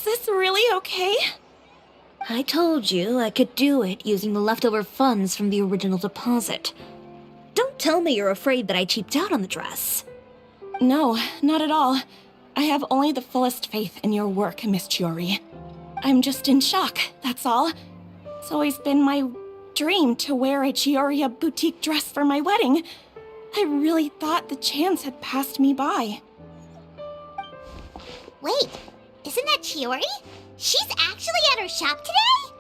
Is this really okay? I told you I could do it using the leftover funds from the original deposit. Don't tell me you're afraid that I cheaped out on the dress. No, not at all. I have only the fullest faith in your work, Miss Chiori. I'm just in shock, that's all. It's always been my dream to wear a Chioria boutique dress for my wedding. I really thought the chance had passed me by. Wait, isn't that Chiori? She's actually at her shop today?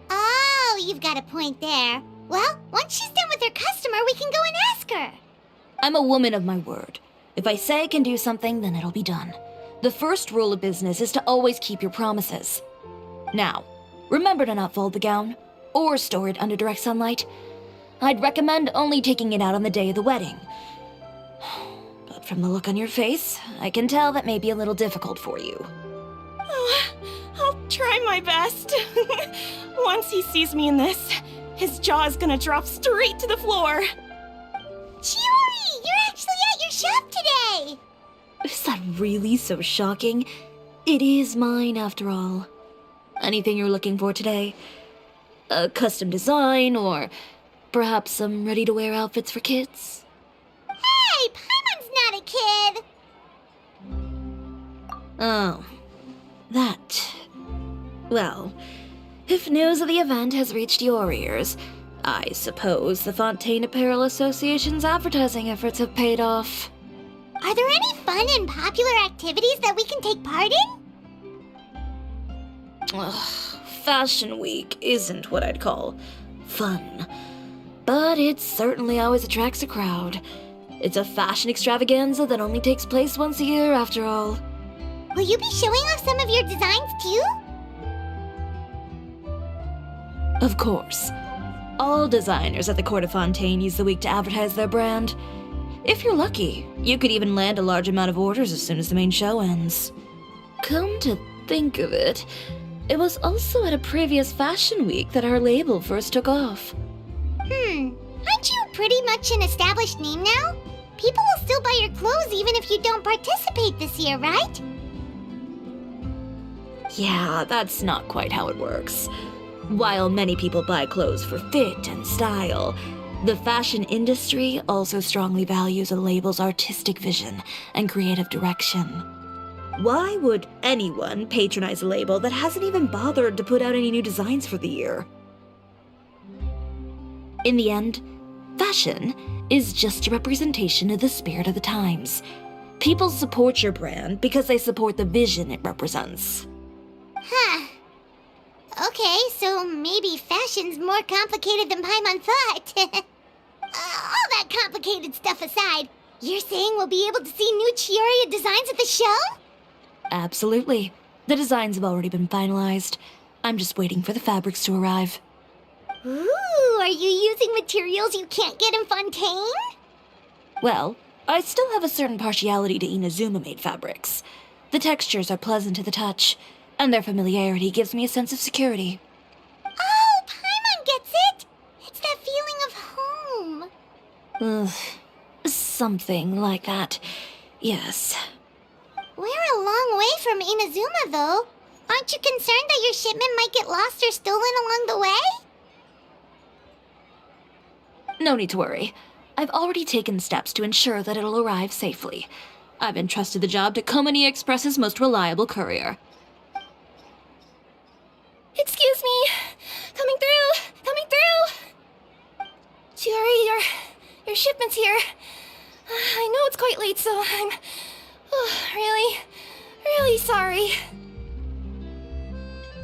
Oh, you've got a point there. Well, once she's done with her customer, we can go and ask her. I'm a woman of my word. If I say I can do something, then it'll be done. The first rule of business is to always keep your promises. Now, remember to not fold the gown, or store it under direct sunlight. I'd recommend only taking it out on the day of the wedding. But from the look on your face, I can tell that may be a little difficult for you. Oh, I'll try my best. Once he sees me in this, his jaw is gonna drop straight to the floor. Chiori, you're actually at your shop today! Is that really so shocking? It is mine, after all. Anything you're looking for today? A custom design, or perhaps some ready-to-wear outfits for kids? Hey, Paimon's not a kid! Oh, that. Well, if news of the event has reached your ears, I suppose the Fontaine Apparel Association's advertising efforts have paid off. Are there any fun and popular activities that we can take part in? Ugh, Fashion Week isn't what I'd call fun. But it certainly always attracts a crowd. It's a fashion extravaganza that only takes place once a year, after all. Will you be showing off some of your designs too? Of course. All designers at the Court of Fontaine use the week to advertise their brand. If you're lucky, you could even land a large amount of orders as soon as the main show ends. Come to think of it, it was also at a previous Fashion Week that our label first took off. Aren't you pretty much an established name now? People will still buy your clothes even if you don't participate this year, right? Yeah, that's not quite how it works. While many people buy clothes for fit and style, the fashion industry also strongly values a label's artistic vision and creative direction. Why would anyone patronize a label that hasn't even bothered to put out any new designs for the year? In the end, fashion is just a representation of the spirit of the times. People support your brand because they support the vision it represents. Huh. Okay, so maybe fashion's more complicated than Paimon thought. All that complicated stuff aside, you're saying we'll be able to see new Chioria designs at the show? Absolutely. The designs have already been finalized. I'm just waiting for the fabrics to arrive. Ooh, are you using materials you can't get in Fontaine? Well, I still have a certain partiality to Inazuma-made fabrics. The textures are pleasant to the touch, and their familiarity gives me a sense of security. Oh, Paimon gets it! It's that feeling of home. Ugh, something like that. Yes. We're a long way from Inazuma, though. Aren't you concerned that your shipment might get lost or stolen along the way? No need to worry. I've already taken steps to ensure that it'll arrive safely. I've entrusted the job to Komani Express's most reliable courier. Excuse me! Coming through! Coming through! Chiori, your shipment's here. I know it's quite late, so I'm really sorry.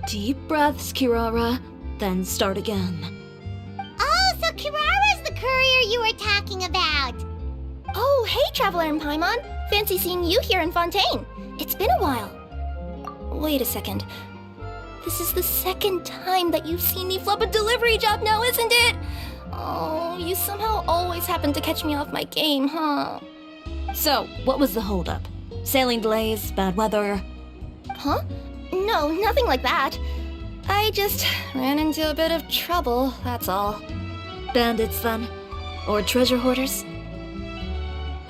Deep breaths, Kirara, then start again. Oh, so Kirara's the courier you were talking about. Oh, hey, Traveler and Paimon. Fancy seeing you here in Fontaine. It's been a while. Wait a second. This is the second time that you've seen me flub a delivery job now, isn't it? Oh, you somehow always happen to catch me off my game, huh? So, what was the holdup? Sailing delays, bad weather? Huh? No, nothing like that. I just ran into a bit of trouble, that's all. Bandits, then? Or treasure hoarders?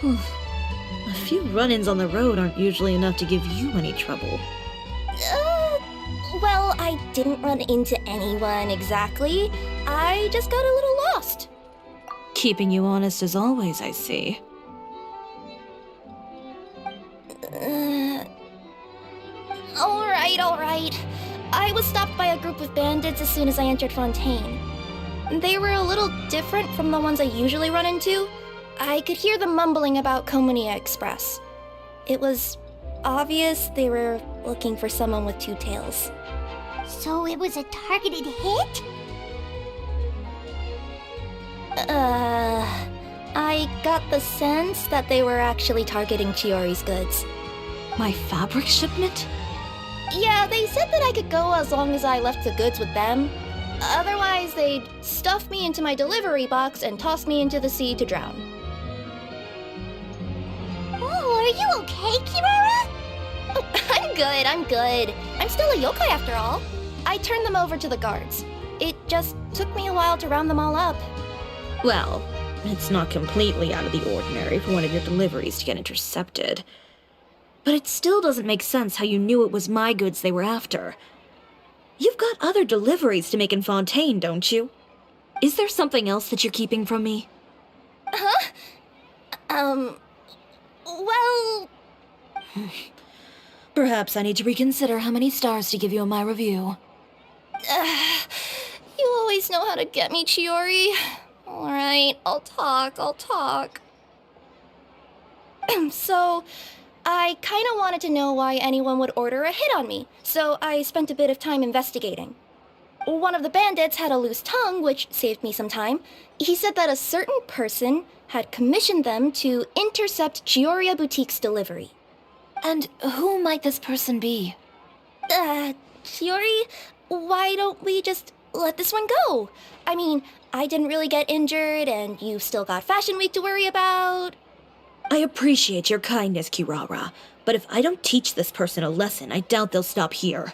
Whew. I A few run-ins on the road aren't usually enough to give you any trouble. Well, I didn't run into anyone exactly. I just got a little lost. Keeping you honest as always, I see. Alright. I was stopped by a group of bandits as soon as I entered Fontaine. They were a little different from the ones I usually run into. I could hear them mumbling about Komunia Express. It was obvious they were looking for someone with two tails. So it was a targeted hit? I got the sense that they were actually targeting Chiori's goods. My fabric shipment? Yeah, they said that I could go as long as I left the goods with them. Otherwise, they'd stuff me into my delivery box and toss me into the sea to drown. Oh, are you okay, Kirara? I'm good. I'm still a yokai after all. I turned them over to the guards. It just took me a while to round them all up. Well, it's not completely out of the ordinary for one of your deliveries to get intercepted. But it still doesn't make sense how you knew it was my goods they were after. You've got other deliveries to make in Fontaine, don't you? Is there something else that you're keeping from me? Huh? Well... Perhaps I need to reconsider how many stars to give you in my review. You always know how to get me, Chiori. Alright, I'll talk. So, I kinda wanted to know why anyone would order a hit on me, so I spent a bit of time investigating. One of the bandits had a loose tongue, which saved me some time. He said that a certain person had commissioned them to intercept Chioria Boutique's delivery. And who might this person be? Chiori, why don't we just let this one go? I mean, I didn't really get injured, and you've still got Fashion Week to worry about. I appreciate your kindness, Kirara, but if I don't teach this person a lesson, I doubt they'll stop here.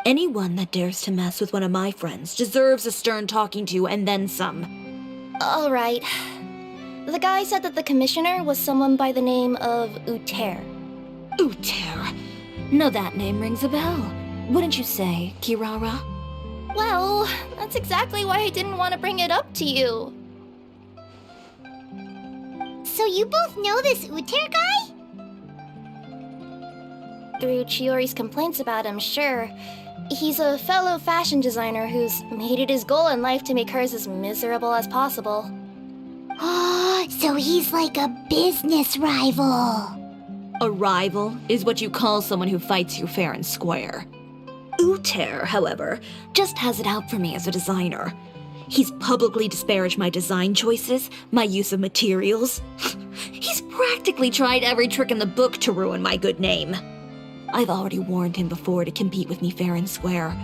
Anyone that dares to mess with one of my friends deserves a stern talking to and then some. Alright. The guy said that the commissioner was someone by the name of Uter. Uter. Now that name rings a bell. Wouldn't you say, Kirara? Well, that's exactly why I didn't want to bring it up to you. So you both know this Uter guy? Through Chiori's complaints about him, sure. He's a fellow fashion designer who's made it his goal in life to make hers as miserable as possible. Oh, so he's like a business rival. A rival is what you call someone who fights you fair and square. Uter, however, just has it out for me as a designer. He's publicly disparaged my design choices, my use of materials. He's practically tried every trick in the book to ruin my good name. I've already warned him before to compete with me fair and square,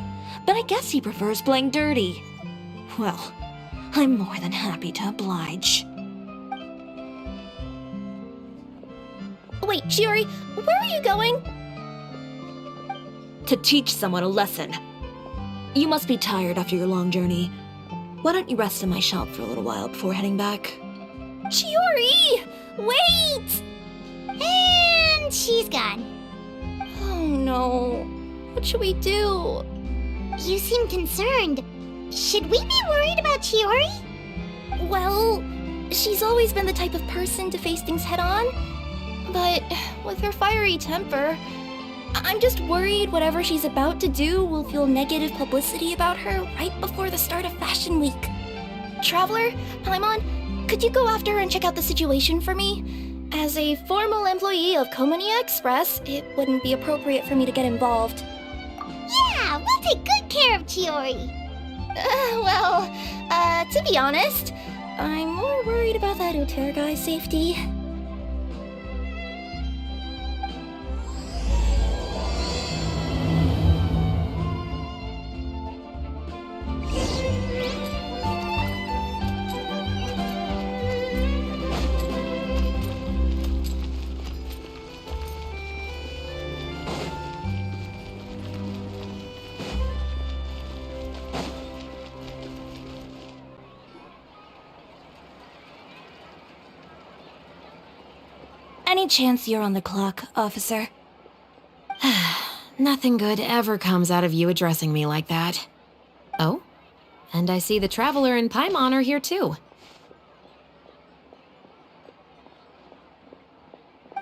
but I guess he prefers playing dirty. Well, I'm more than happy to oblige. Wait, Chiori, where are you going? To teach someone a lesson. You must be tired after your long journey. Why don't you rest in my shop for a little while before heading back? Chiori! Wait! And she's gone. Oh no. What should we do? You seem concerned. Should we be worried about Chiori? Well, she's always been the type of person to face things head on. But with her fiery temper, I'm just worried whatever she's about to do will feel negative publicity about her right before the start of Fashion Week. Traveler, Paimon, could you go after her and check out the situation for me? As a formal employee of Komunia Express, it wouldn't be appropriate for me to get involved. Yeah, we'll take good care of Chiori. To be honest, I'm more worried about that Uter guy's safety. Any chance you're on the clock, officer? Nothing good ever comes out of you addressing me like that. Oh, and I see the Traveler and Paimon are here too.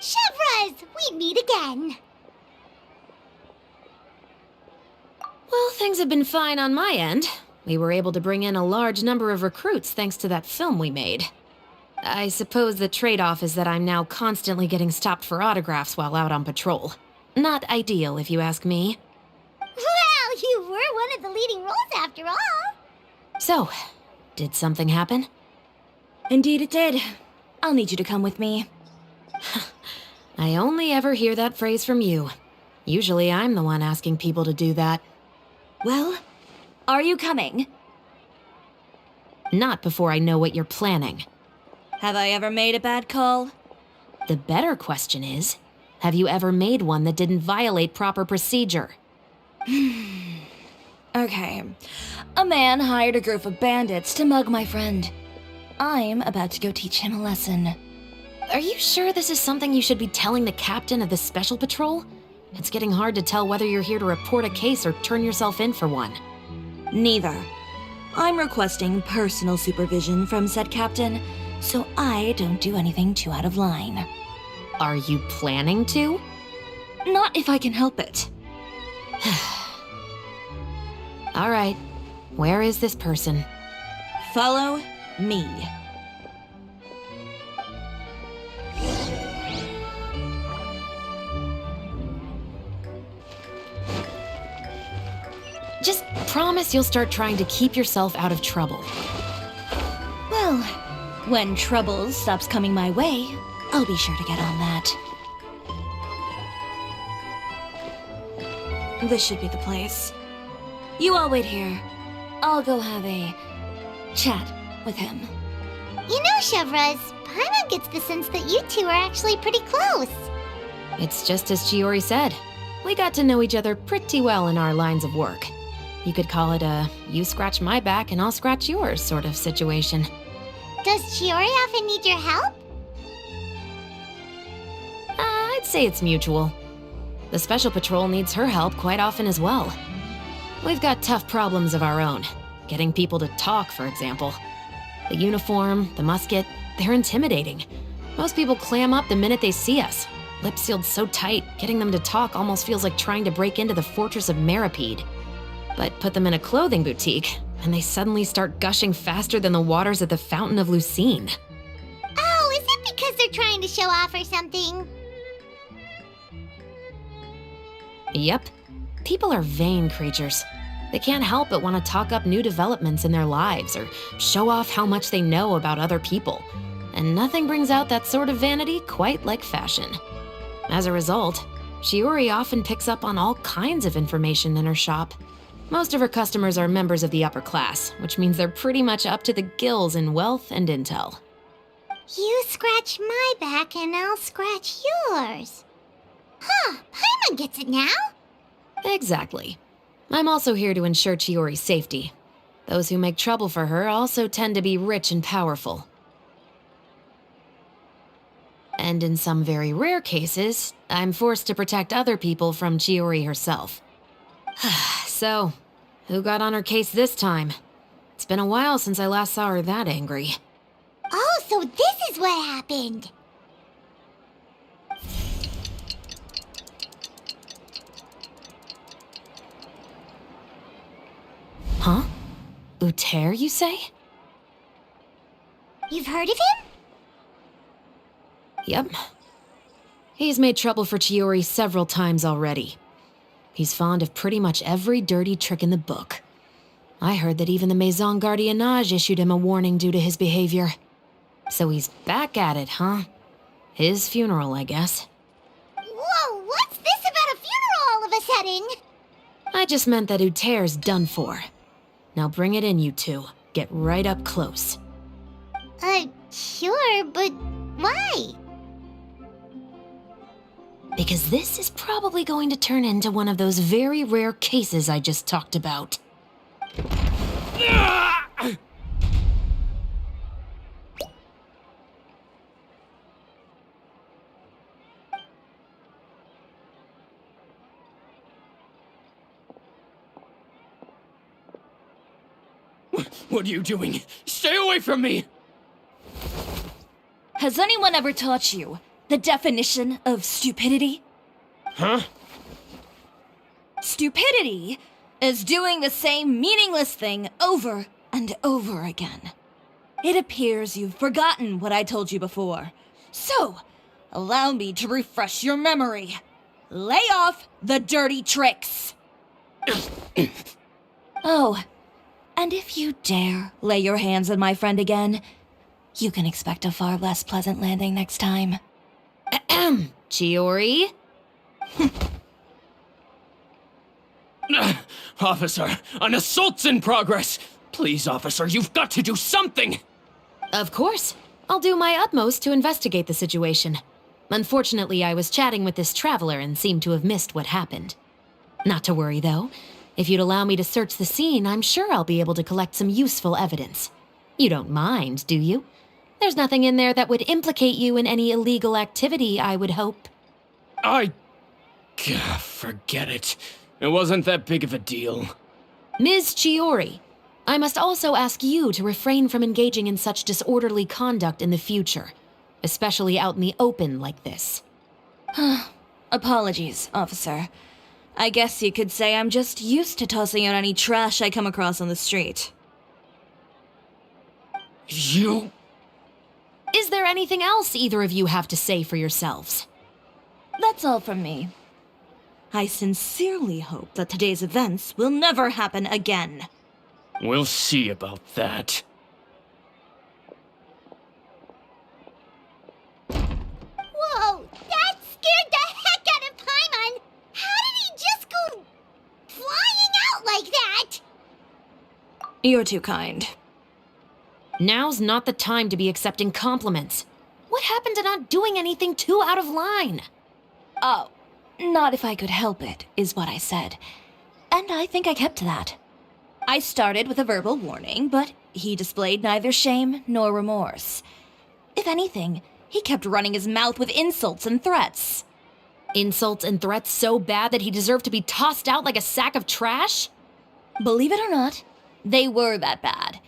Chevras, we meet again. Well, things have been fine on my end. We were able to bring in a large number of recruits thanks to that film we made. I suppose the trade-off is that I'm now constantly getting stopped for autographs while out on patrol. Not ideal, if you ask me. Well, you were one of the leading roles after all. So, did something happen? Indeed it did. I'll need you to come with me. I only ever hear that phrase from you. Usually I'm the one asking people to do that. Well, are you coming? Not before I know what you're planning. Have I ever made a bad call? The better question is, have you ever made one that didn't violate proper procedure? Okay. A man hired a group of bandits to mug my friend. I'm about to go teach him a lesson. Are you sure this is something you should be telling the captain of the Special Patrol? It's getting hard to tell whether you're here to report a case or turn yourself in for one. Neither. I'm requesting personal supervision from said captain, so I don't do anything too out of line. Are you planning to? Not if I can help it. All right. Where is this person? Follow me. Just promise you'll start trying to keep yourself out of trouble. Well, when trouble stops coming my way, I'll be sure to get on that. This should be the place. You all wait here. I'll go have a chat with him. You know, Chevras, Paimon gets the sense that you two are actually pretty close. It's just as Chiori said. We got to know each other pretty well in our lines of work. You could call it a you scratch my back and I'll scratch yours sort of situation. Does Chiori often need your help? I'd say it's mutual. The Special Patrol needs her help quite often as well. We've got tough problems of our own. Getting people to talk, for example. The uniform, the musket, they're intimidating. Most people clam up the minute they see us. Lips sealed so tight, getting them to talk almost feels like trying to break into the fortress of Meripede. But put them in a clothing boutique, and they suddenly start gushing faster than the waters at the Fountain of Lucine. Oh, is it because they're trying to show off or something? Yep. People are vain creatures. They can't help but want to talk up new developments in their lives or show off how much they know about other people. And nothing brings out that sort of vanity quite like fashion. As a result, Chiori often picks up on all kinds of information in her shop. Most of her customers are members of the upper class, which means they're pretty much up to the gills in wealth and intel. You scratch my back and I'll scratch yours. Huh, Paimon gets it now. Exactly. I'm also here to ensure Chiori's safety. Those who make trouble for her also tend to be rich and powerful. And in some very rare cases, I'm forced to protect other people from Chiori herself. So, who got on her case this time? It's been a while since I last saw her that angry. Oh, so this is what happened. Huh? Uter, you say? You've heard of him? Yep. He's made trouble for Chiori several times already. He's fond of pretty much every dirty trick in the book. I heard that even the Maison Gardiennage issued him a warning due to his behavior. So he's back at it, huh? His funeral, I guess. Whoa, what's this about a funeral all of a sudden? I just meant that Uter's done for. Now bring it in, you two. Get right up close. Sure, but why? Because this is probably going to turn into one of those very rare cases I just talked about. What are you doing? Stay away from me! Has anyone ever taught you the definition of stupidity? Huh? Stupidity is doing the same meaningless thing over and over again. It appears you've forgotten what I told you before. So, allow me to refresh your memory. Lay off the dirty tricks! Oh, and if you dare lay your hands on my friend again, you can expect a far less pleasant landing next time. Ahem. Chiori? Officer, an assault's in progress! Please, officer, you've got to do something! Of course. I'll do my utmost to investigate the situation. Unfortunately, I was chatting with this traveler and seemed to have missed what happened. Not to worry, though. If you'd allow me to search the scene, I'm sure I'll be able to collect some useful evidence. You don't mind, do you? There's nothing in there that would implicate you in any illegal activity, I would hope. Forget it. It wasn't that big of a deal. Ms. Chiori, I must also ask you to refrain from engaging in such disorderly conduct in the future, especially out in the open like this. Apologies, officer. I guess you could say I'm just used to tossing out any trash I come across on the street. You... Is there anything else either of you have to say for yourselves? That's all from me. I sincerely hope that today's events will never happen again. We'll see about that. Whoa, that scared the heck out of Paimon! How did he just go flying out like that? You're too kind. Now's not the time to be accepting compliments. What happened to not doing anything too out of line? Oh, not if I could help it, is what I said. And I think I kept to that. I started with a verbal warning, but he displayed neither shame nor remorse. If anything, he kept running his mouth with insults and threats. Insults and threats so bad that he deserved to be tossed out like a sack of trash? Believe it or not, they were that bad.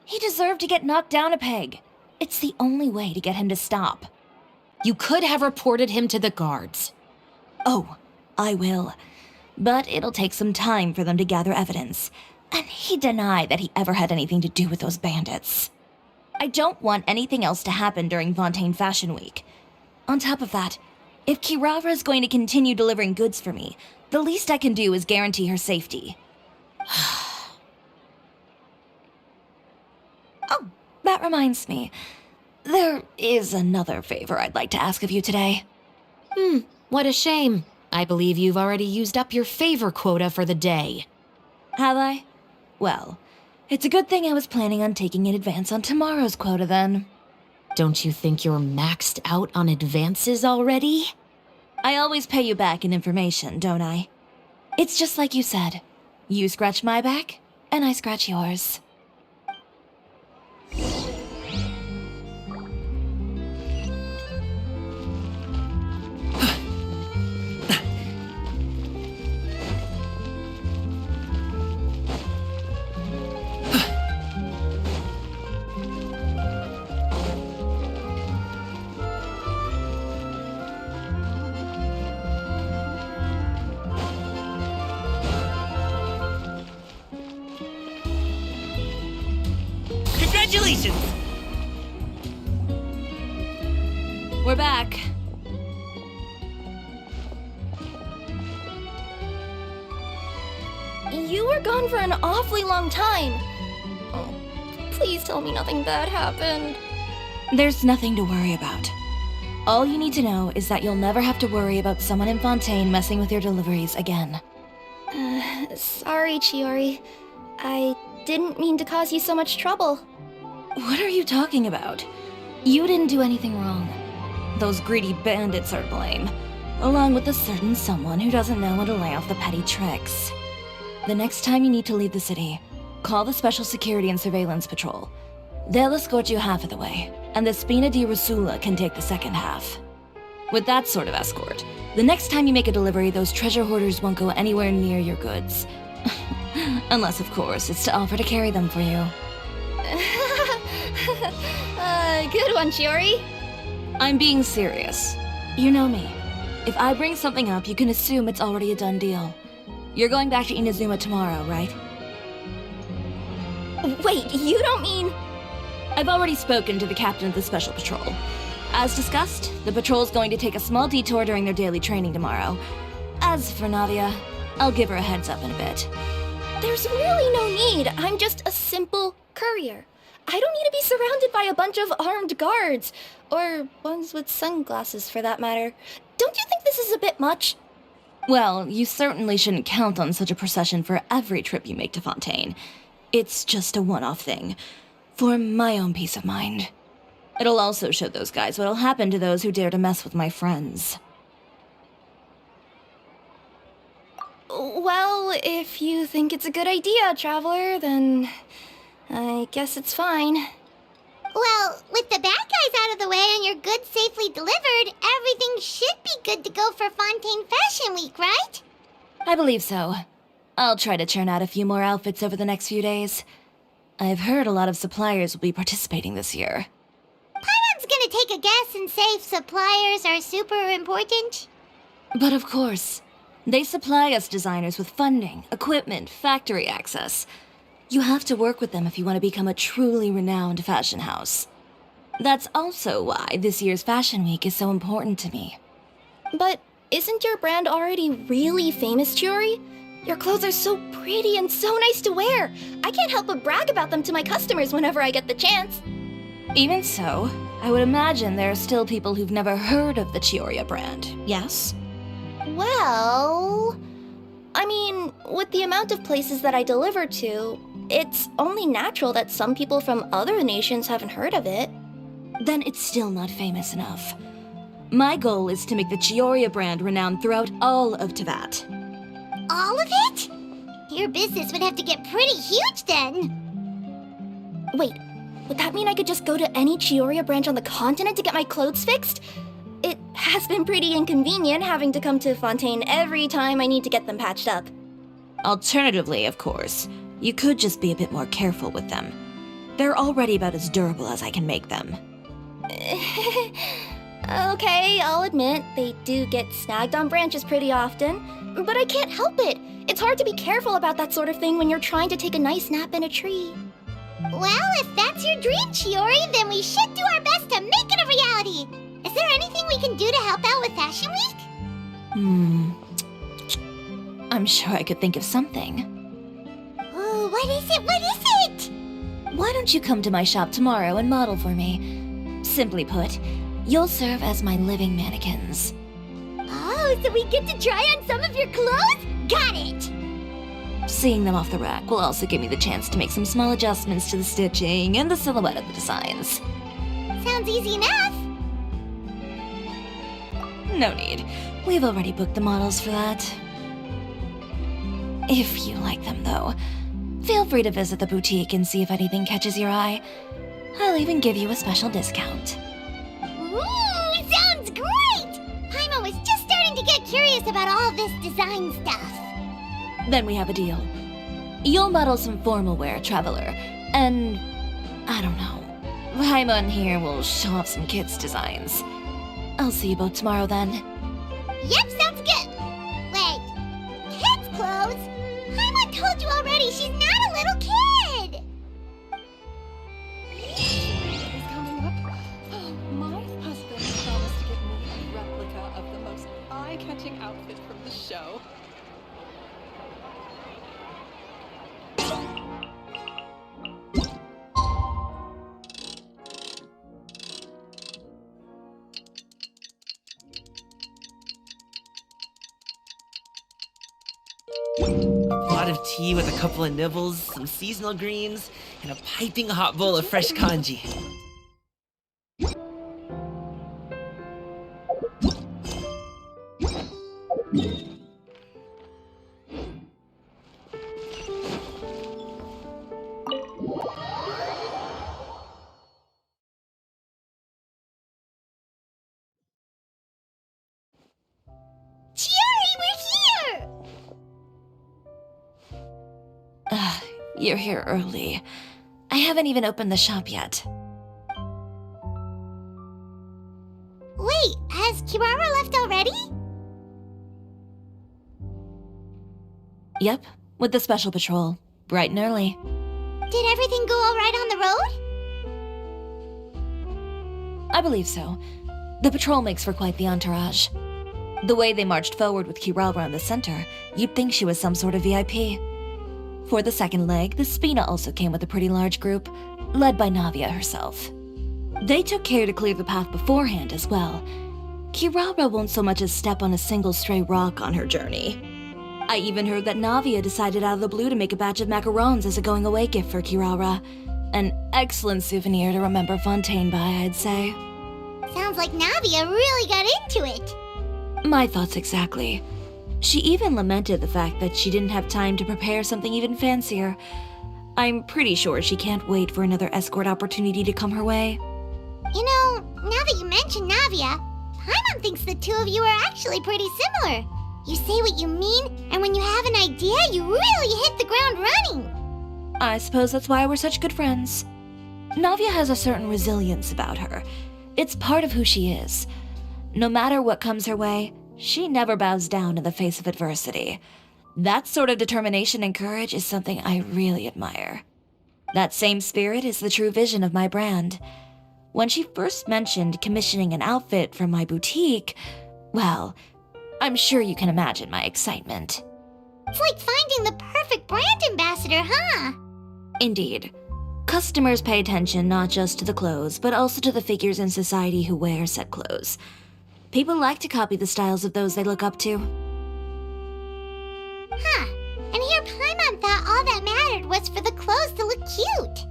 He deserved to get knocked down a peg. It's the only way to get him to stop. You could have reported him to the guards. Oh, I will. But it'll take some time for them to gather evidence. And he denied that he ever had anything to do with those bandits. I don't want anything else to happen during Fontaine Fashion Week. On top of that, if Kirara is going to continue delivering goods for me, the least I can do is guarantee her safety. Oh, that reminds me. There is another favor I'd like to ask of you today. What a shame. I believe you've already used up your favor quota for the day. Have I? Well, it's a good thing I was planning on taking an advance on tomorrow's quota then. Don't you think you're maxed out on advances already? I always pay you back in information, don't I? It's just like you said. You scratch my back, and I scratch yours. Congratulations! We're back. You were gone for an awfully long time. Oh, please tell me nothing bad happened. There's nothing to worry about. All you need to know is that you'll never have to worry about someone in Fontaine messing with your deliveries again. Sorry, Chiori. I didn't mean to cause you so much trouble. What are you talking about? You didn't do anything wrong. Those greedy bandits are to blame, along with a certain someone who doesn't know when to lay off the petty tricks. The next time you need to leave the city, call the Special Security and Surveillance Patrol. They'll escort you half of the way, and the Spina di Rusula can take the second half. With that sort of escort, the next time you make a delivery, those treasure hoarders won't go anywhere near your goods. Unless, of course, it's to offer to carry them for you. Good one, Chiori. I'm being serious. You know me. If I bring something up, you can assume it's already a done deal. You're going back to Inazuma tomorrow, right? Wait, you don't mean... I've already spoken to the captain of the Special Patrol. As discussed, the patrol's going to take a small detour during their daily training tomorrow. As for Navia, I'll give her a heads up in a bit. There's really no need. I'm just a simple courier. I don't need to be surrounded by a bunch of armed guards. Or ones with sunglasses, for that matter. Don't you think this is a bit much? Well, you certainly shouldn't count on such a procession for every trip you make to Fontaine. It's just a one-off thing. For my own peace of mind. It'll also show those guys what'll happen to those who dare to mess with my friends. Well, if you think it's a good idea, Traveler, then I guess it's fine. Well, with the bad guys out of the way and your goods safely delivered, everything should be good to go for Fontaine Fashion Week, right? I believe so. I'll try to churn out a few more outfits over the next few days. I've heard a lot of suppliers will be participating this year. Paimon's gonna take a guess and say suppliers are super important. But of course, they supply us designers with funding, equipment, factory access. You have to work with them if you want to become a truly renowned fashion house. That's also why this year's Fashion Week is so important to me. But isn't your brand already really famous, Chiori? Your clothes are so pretty and so nice to wear. I can't help but brag about them to my customers whenever I get the chance. Even so, I would imagine there are still people who've never heard of the Chioria brand, yes? Well... I mean, with the amount of places that I deliver to, it's only natural that some people from other nations haven't heard of it. Then it's still not famous enough. My goal is to make the Chioria brand renowned throughout all of Teyvat. All of it? Your business would have to get pretty huge then. Wait, would that mean I could just go to any Chioria branch on the continent to get my clothes fixed? It has been pretty inconvenient having to come to Fontaine every time I need to get them patched up. Alternatively, of course, you could just be a bit more careful with them. They're already about as durable as I can make them. Okay, I'll admit, they do get snagged on branches pretty often, but I can't help it. It's hard to be careful about that sort of thing when you're trying to take a nice nap in a tree. Well, if that's your dream, Chiori, then we should do our best to make it a reality. Is there anything we can do to help out with Fashion Week? I'm sure I could think of something. Oh, what is it? What is it? Why don't you come to my shop tomorrow and model for me? Simply put, you'll serve as my living mannequins. Oh, so we get to try on some of your clothes? Got it! Seeing them off the rack will also give me the chance to make some small adjustments to the stitching and the silhouette of the designs. Sounds easy enough. No need. We've already booked the models for that. If you like them, though, feel free to visit the boutique and see if anything catches your eye. I'll even give you a special discount. Ooh, sounds great! Paimon was just starting to get curious about all this design stuff. Then we have a deal. You'll model some formal wear, Traveler, and... I don't know. Paimon here will show off some kids' designs. I'll see you both tomorrow then. Yep, sounds good. Wait, kids' clothes? Paimon told you already, she's not a little kid. Is coming up. Oh, my husband promised to give me a replica of the most eye-catching outfit from the show. A pot of tea with a couple of nibbles, some seasonal greens, and a piping hot bowl of fresh kanji. Chiori, we're here! You're here early. I haven't even opened the shop yet. Wait, has Kirara left already? Yep, with the special patrol, bright and early. Did everything go all right on the road? I believe so. The patrol makes for quite the entourage. The way they marched forward with Kirara in the center, you'd think she was some sort of VIP. For the second leg, the Spina also came with a pretty large group, led by Navia herself. They took care to clear the path beforehand as well. Kirara won't so much as step on a single stray rock on her journey. I even heard that Navia decided out of the blue to make a batch of macarons as a going-away gift for Kirara. An excellent souvenir to remember Fontaine by, I'd say. Sounds like Navia really got into it. My thoughts exactly. She even lamented the fact that she didn't have time to prepare something even fancier. I'm pretty sure she can't wait for another escort opportunity to come her way. You know, now that you mention Navia, Paimon thinks the two of you are actually pretty similar. You say what you mean, and when you have an idea, you really hit the ground running. I suppose that's why we're such good friends. Navia has a certain resilience about her. It's part of who she is. No matter what comes her way, she never bows down in the face of adversity. That sort of determination and courage is something I really admire. That same spirit is the true vision of my brand. When she first mentioned commissioning an outfit from my boutique, well, I'm sure you can imagine my excitement. It's like finding the perfect brand ambassador, huh? Indeed. Customers pay attention not just to the clothes, but also to the figures in society who wear said clothes. People like to copy the styles of those they look up to. Huh. And here Paimon thought all that mattered was for the clothes to look cute.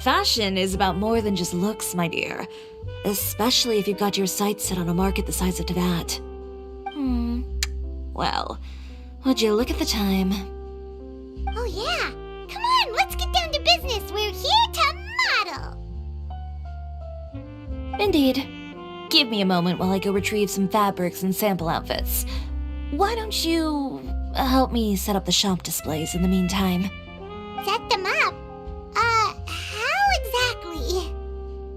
Fashion is about more than just looks, my dear. Especially if you've got your sights set on a market the size of Teyvat. Well, would you look at the time? Oh yeah. Come on, let's get down to business. We're here to model. Indeed. Give me a moment while I go retrieve some fabrics and sample outfits. Why don't you help me set up the shop displays in the meantime? Set them up? How exactly?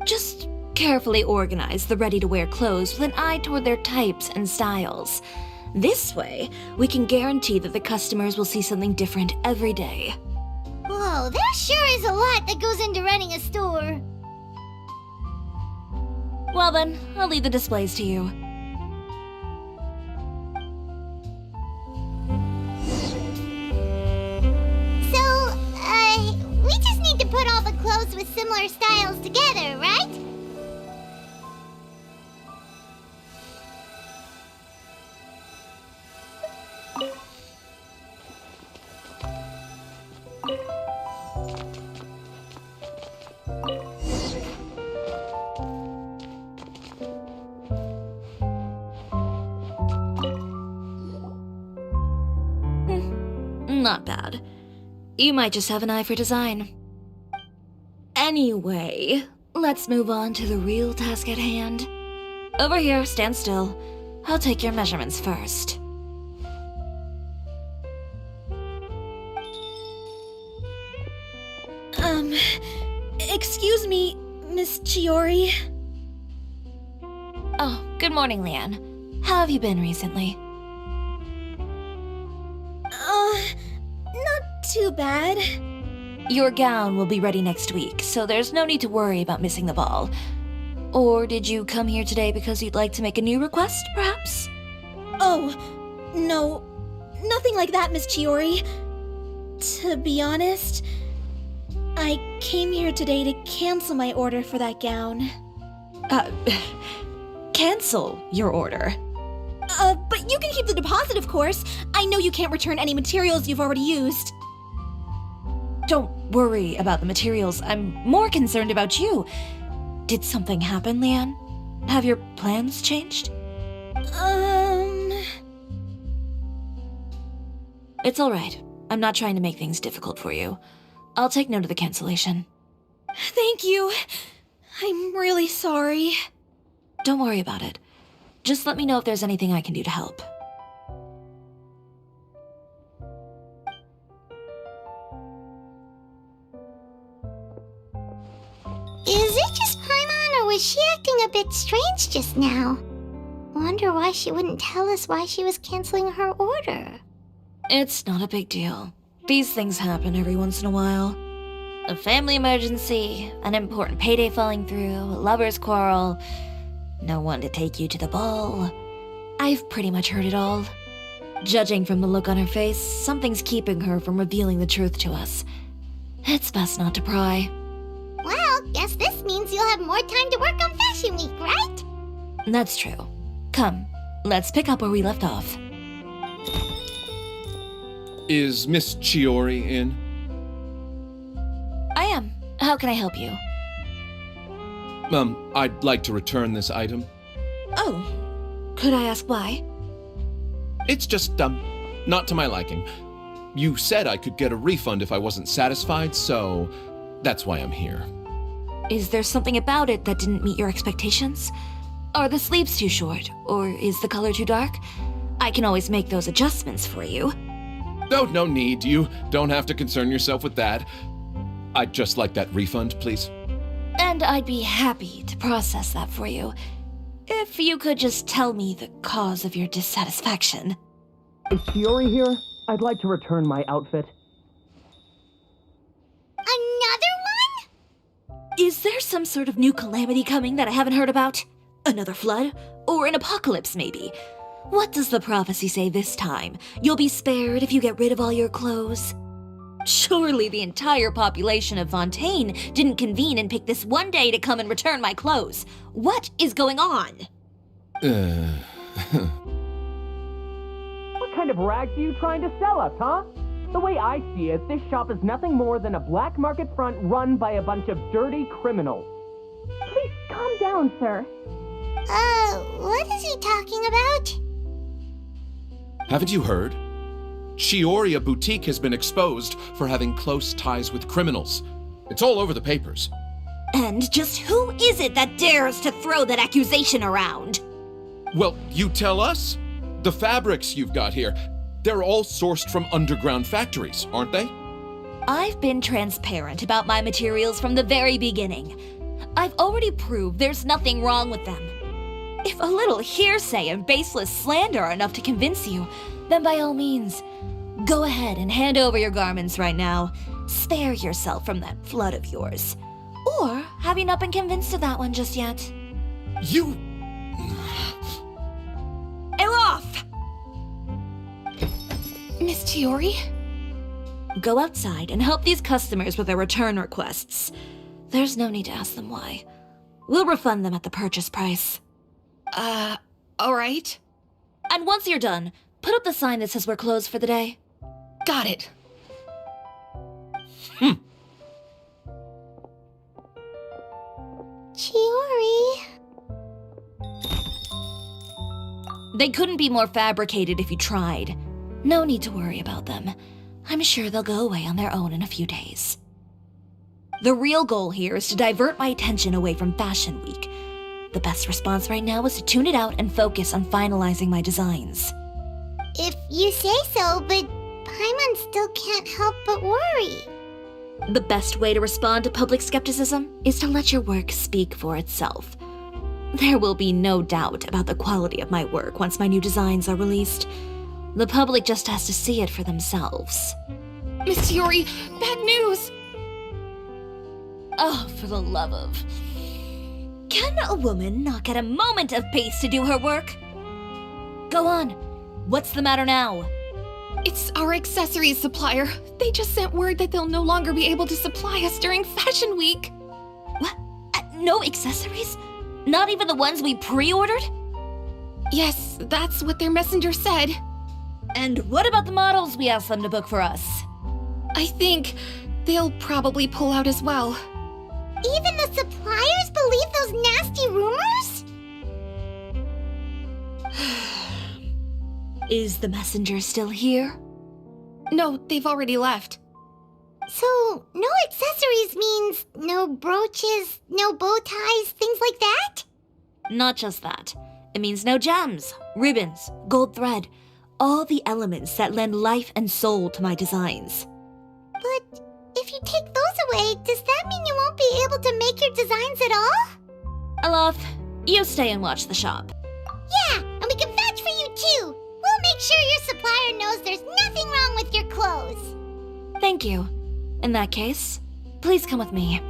Just carefully organize the ready-to-wear clothes with an eye toward their types and styles. This way, we can guarantee that the customers will see something different every day. Whoa, there sure is a lot that goes into running a store. Well then, I'll leave the displays to you. So, we just need to put all the clothes with similar styles together, right? Not bad. You might just have an eye for design. Anyway, let's move on to the real task at hand. Over here, stand still. I'll take your measurements first. Excuse me, Miss Chiori. Oh, good morning, Leanne. How have you been recently? Not too bad. Your gown will be ready next week, so there's no need to worry about missing the ball. Or did you come here today because you'd like to make a new request, perhaps? Oh, no. Nothing like that, Miss Chiori. To be honest, I came here today to cancel my order for that gown. Cancel your order. But you can keep the deposit, of course. I know you can't return any materials you've already used. Don't worry about the materials. I'm more concerned about you. Did something happen, Leanne? Have your plans changed? It's all right. I'm not trying to make things difficult for you. I'll take note of the cancellation. Thank you. I'm really sorry. Don't worry about it. Just let me know if there's anything I can do to help. was she acting a bit strange just now? Wonder why she wouldn't tell us why she was canceling her order. It's not a big deal. These things happen every once in a while. A family emergency, an important payday falling through, a lover's quarrel, no one to take you to the ball. I've pretty much heard it all. Judging from the look on her face, something's keeping her from revealing the truth to us. It's best not to pry. Well, guess this means you'll have more time to work on Fashion Week, right? That's true. Come, let's pick up where we left off. Is Miss Chiori in? I am. How can I help you? I'd like to return this item. Oh, could I ask why? It's just, not to my liking. You said I could get a refund if I wasn't satisfied, so that's why I'm here. Is there something about it that didn't meet your expectations? Are the sleeves too short, or is the color too dark? I can always make those adjustments for you. Oh, no need. You don't have to concern yourself with that. I'd just like that refund, please. And I'd be happy to process that for you. If you could just tell me the cause of your dissatisfaction. Is Chiori here? I'd like to return my outfit. Another one? Is there some sort of new calamity coming that I haven't heard about? Another flood? Or an apocalypse, maybe? What does the prophecy say this time? You'll be spared if you get rid of all your clothes? Surely the entire population of Fontaine didn't convene and pick this one day to come and return my clothes. What is going on? What kind of rags are you trying to sell us, huh? The way I see it, this shop is nothing more than a black market front run by a bunch of dirty criminals. Please calm down, sir. What is he talking about? Haven't you heard? Chiori Boutique has been exposed for having close ties with criminals. It's all over the papers. And just who is it that dares to throw that accusation around? Well, you tell us. The fabrics you've got here, they're all sourced from underground factories, aren't they? I've been transparent about my materials from the very beginning. I've already proved there's nothing wrong with them. If a little hearsay and baseless slander are enough to convince you, then by all means, go ahead and hand over your garments right now. Spare yourself from that flood of yours. Or have you not been convinced of that one just yet? You... Elof! Miss Chiori? Go outside and help these customers with their return requests. There's no need to ask them why. We'll refund them at the purchase price. Alright. And once you're done, put up the sign that says we're closed for the day. Got it. Chiori. They couldn't be more fabricated if you tried. No need to worry about them. I'm sure they'll go away on their own in a few days. The real goal here is to divert my attention away from Fashion Week. The best response right now is to tune it out and focus on finalizing my designs. If you say so, but Paimon still can't help but worry. The best way to respond to public skepticism is to let your work speak for itself. There will be no doubt about the quality of my work once my new designs are released. The public just has to see it for themselves. Miss Chiori, bad news! Oh, for the love of... Can a woman not get a moment of peace to do her work? Go on. What's the matter now? It's our accessories supplier. They just sent word that they'll no longer be able to supply us during Fashion Week. What? No accessories? Not even the ones we pre-ordered? Yes, that's what their messenger said. And what about the models we asked them to book for us? I think they'll probably pull out as well. Even the suppliers believe those nasty rumors? Is the messenger still here? No, they've already left. So, no accessories means no brooches, no bow ties, things like that? Not just that. It means no gems, ribbons, gold thread, all the elements that lend life and soul to my designs. But if you take those away, does that mean you won't be able to make your designs at all? Alof, you stay and watch the shop. Yeah, and we can vouch for you too. We'll make sure your supplier knows there's nothing wrong with your clothes. Thank you. In that case, please come with me.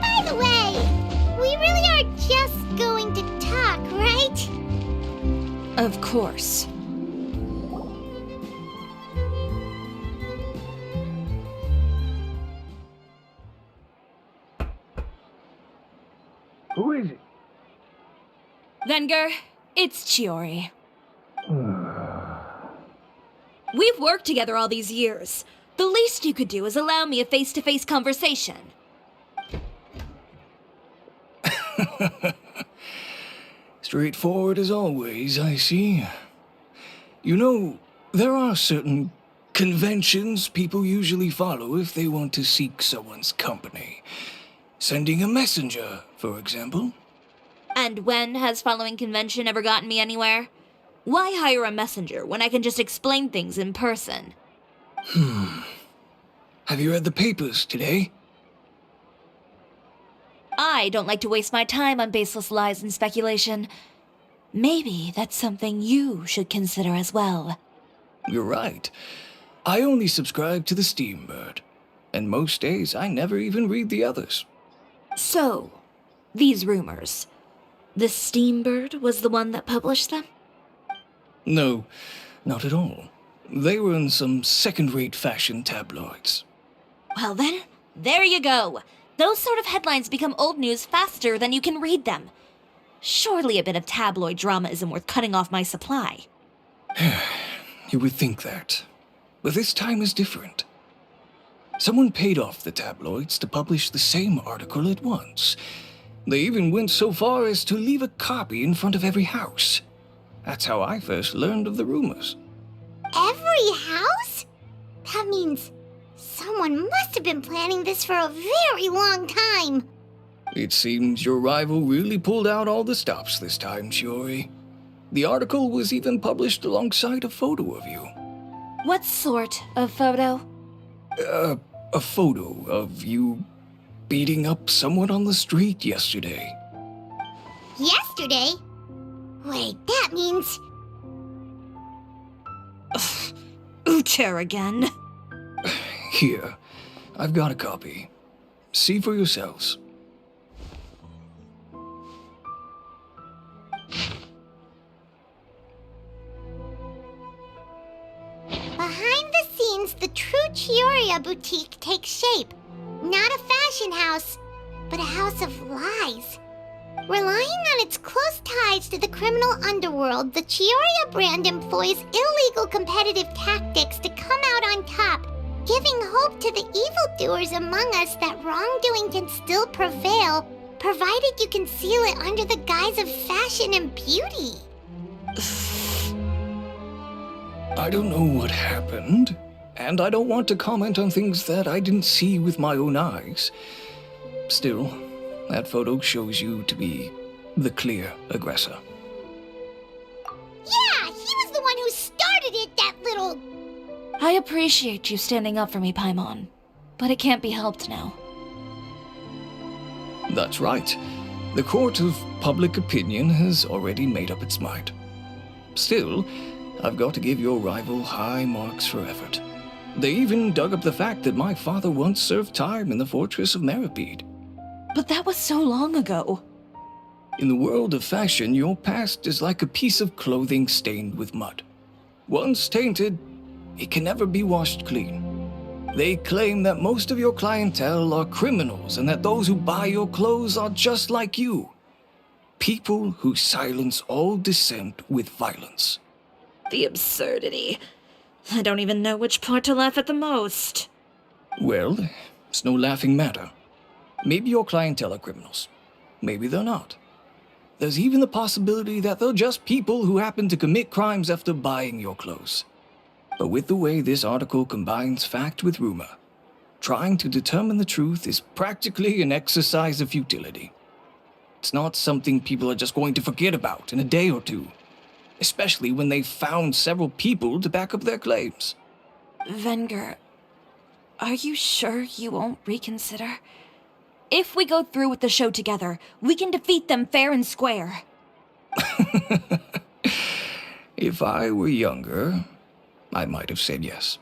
By the way, we really are just going to talk, right? Of course. Who is it? Venger, it's Chiori. We've worked together all these years. The least you could do is allow me a face-to-face conversation. Straightforward as always, I see. You know, there are certain conventions people usually follow if they want to seek someone's company. Sending a messenger, for example. And when has following convention ever gotten me anywhere? Why hire a messenger when I can just explain things in person? Have you read the papers today? I don't like to waste my time on baseless lies and speculation. Maybe that's something you should consider as well. You're right. I only subscribe to the Steambird. And most days I never even read the others. So, these rumors. The Steambird was the one that published them? No, not at all. They were in some second-rate fashion tabloids. Well then, there you go. Those sort of headlines become old news faster than you can read them. Surely a bit of tabloid drama isn't worth cutting off my supply. You would think that. But this time is different. Someone paid off the tabloids to publish the same article at once. They even went so far as to leave a copy in front of every house. That's how I first learned of the rumors. Every house? That means someone must have been planning this for a very long time. It seems your rival really pulled out all the stops this time, Chiori. The article was even published alongside a photo of you. What sort of photo? A photo of you beating up someone on the street yesterday. Yesterday? Wait, that means... Ucher again. Here, I've got a copy. See for yourselves. Behind the scenes, the true Chiori boutique takes shape. Not a fashion house, but a house of lies. Relying on its close ties to the criminal underworld, the Chiori brand employs illegal competitive tactics to come out on top, giving hope to the evildoers among us that wrongdoing can still prevail, provided you conceal it under the guise of fashion and beauty. I don't know what happened, and I don't want to comment on things that I didn't see with my own eyes. Still, that photo shows you to be the clear aggressor. Yeah, he was the one who started it, that little... I appreciate you standing up for me, Paimon, but it can't be helped now. That's right. The court of public opinion has already made up its mind. Still, I've got to give your rival high marks for effort. They even dug up the fact that my father once served time in the fortress of Meripede. But that was so long ago. In the world of fashion, your past is like a piece of clothing stained with mud. Once tainted, it can never be washed clean. They claim that most of your clientele are criminals and that those who buy your clothes are just like you. People who silence all dissent with violence. The absurdity. I don't even know which part to laugh at the most. Well, it's no laughing matter. Maybe your clientele are criminals. Maybe they're not. There's even the possibility that they're just people who happen to commit crimes after buying your clothes. But with the way this article combines fact with rumor, trying to determine the truth is practically an exercise of futility. It's not something people are just going to forget about in a day or two, especially when they've found several people to back up their claims. Venger, are you sure you won't reconsider? If we go through with the show together, we can defeat them fair and square. If I were younger, I might have said yes.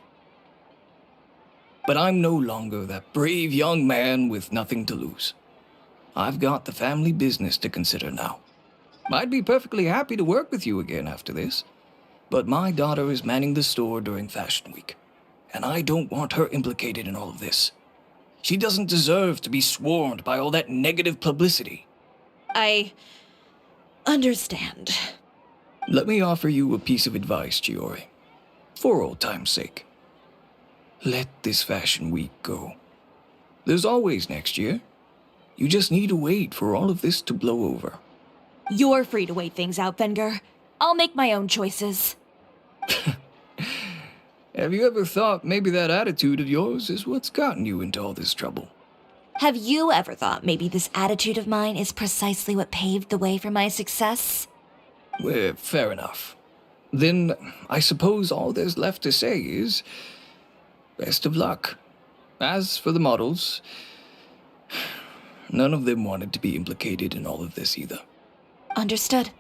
But I'm no longer that brave young man with nothing to lose. I've got the family business to consider now. I'd be perfectly happy to work with you again after this, but my daughter is manning the store during Fashion Week, and I don't want her implicated in all of this. She doesn't deserve to be swarmed by all that negative publicity. I understand. Let me offer you a piece of advice, Chiori. For old time's sake. Let this Fashion Week go. There's always next year. You just need to wait for all of this to blow over. You're free to wait things out, Venger. I'll make my own choices. Have you ever thought maybe that attitude of yours is what's gotten you into all this trouble? Have you ever thought maybe this attitude of mine is precisely what paved the way for my success? Well, fair enough. Then I suppose all there's left to say is, best of luck. As for the models, none of them wanted to be implicated in all of this either. Understood.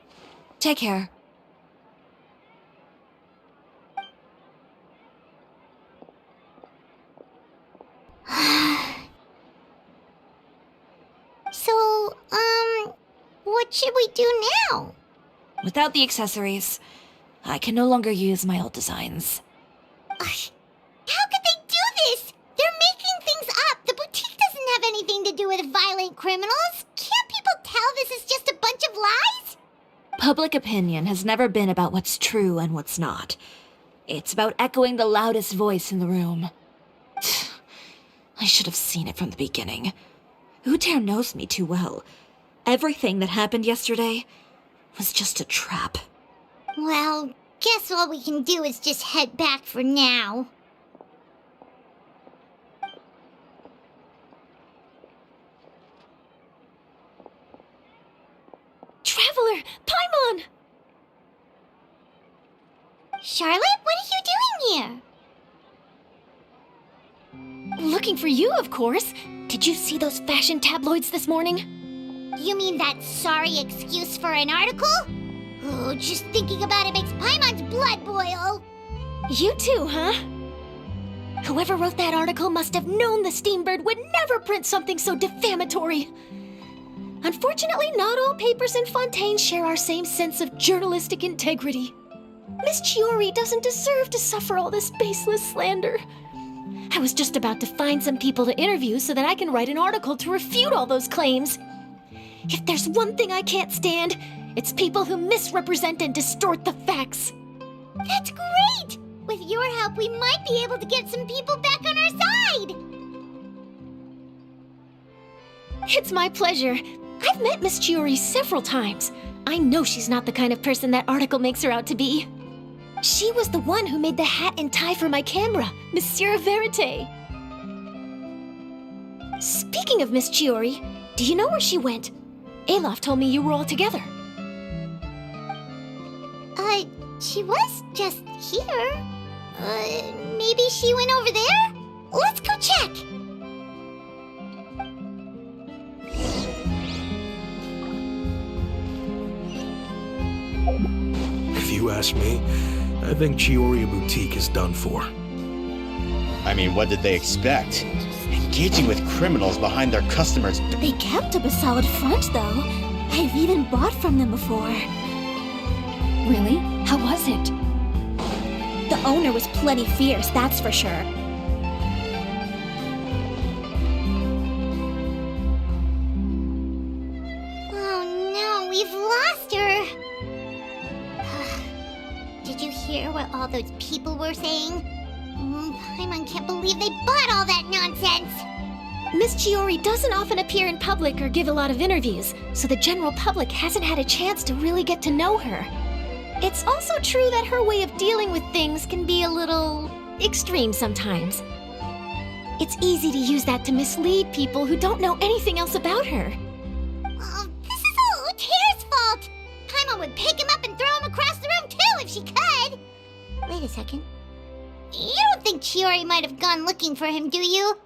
Take care. So, what should we do now? Without the accessories, I can no longer use my old designs. How could they do this? They're making things up. The boutique doesn't have anything to do with violent criminals. Can't people tell this is just a bunch of lies? Public opinion has never been about what's true and what's not. It's about echoing the loudest voice in the room. I should have seen it from the beginning. Uter knows me too well. Everything that happened yesterday was just a trap. Well, guess all we can do is just head back for now. Traveler! Paimon! Charlotte, what are you doing here? Looking for you, of course. Did you see those fashion tabloids this morning? You mean that sorry excuse for an article? Oh, just thinking about it makes Paimon's blood boil. You too, huh? Whoever wrote that article must have known the Steambird would never print something so defamatory. Unfortunately, not all papers in Fontaine share our same sense of journalistic integrity. Miss Chiori doesn't deserve to suffer all this baseless slander. I was just about to find some people to interview so that I can write an article to refute all those claims. If there's one thing I can't stand, it's people who misrepresent and distort the facts. That's great! With your help, we might be able to get some people back on our side! It's my pleasure. I've met Miss Chiori several times. I know she's not the kind of person that article makes her out to be. She was the one who made the hat and tie for my camera, Monsieur Verite. Speaking of Miss Chiori, do you know where she went? Alof told me you were all together. She was just here. Maybe she went over there? Let's go check! If you ask me, I think Chiori Boutique is done for. I mean, what did they expect? engaging with criminals behind their customers. They kept up a solid front, though. I've even bought from them before. Really? How was it? The owner was plenty fierce, that's for sure. Oh no, we've lost her! Did you hear what all those people were saying? Paimon can't believe they bought all that nonsense! Miss Chiori doesn't often appear in public or give a lot of interviews, so the general public hasn't had a chance to really get to know her. It's also true that her way of dealing with things can be a little extreme sometimes. It's easy to use that to mislead people who don't know anything else about her. Oh, this is all Tear's fault! Paimon would pick him up and throw him across the room too if she could! Wait a second. You don't think Chiori might have gone looking for him, do you?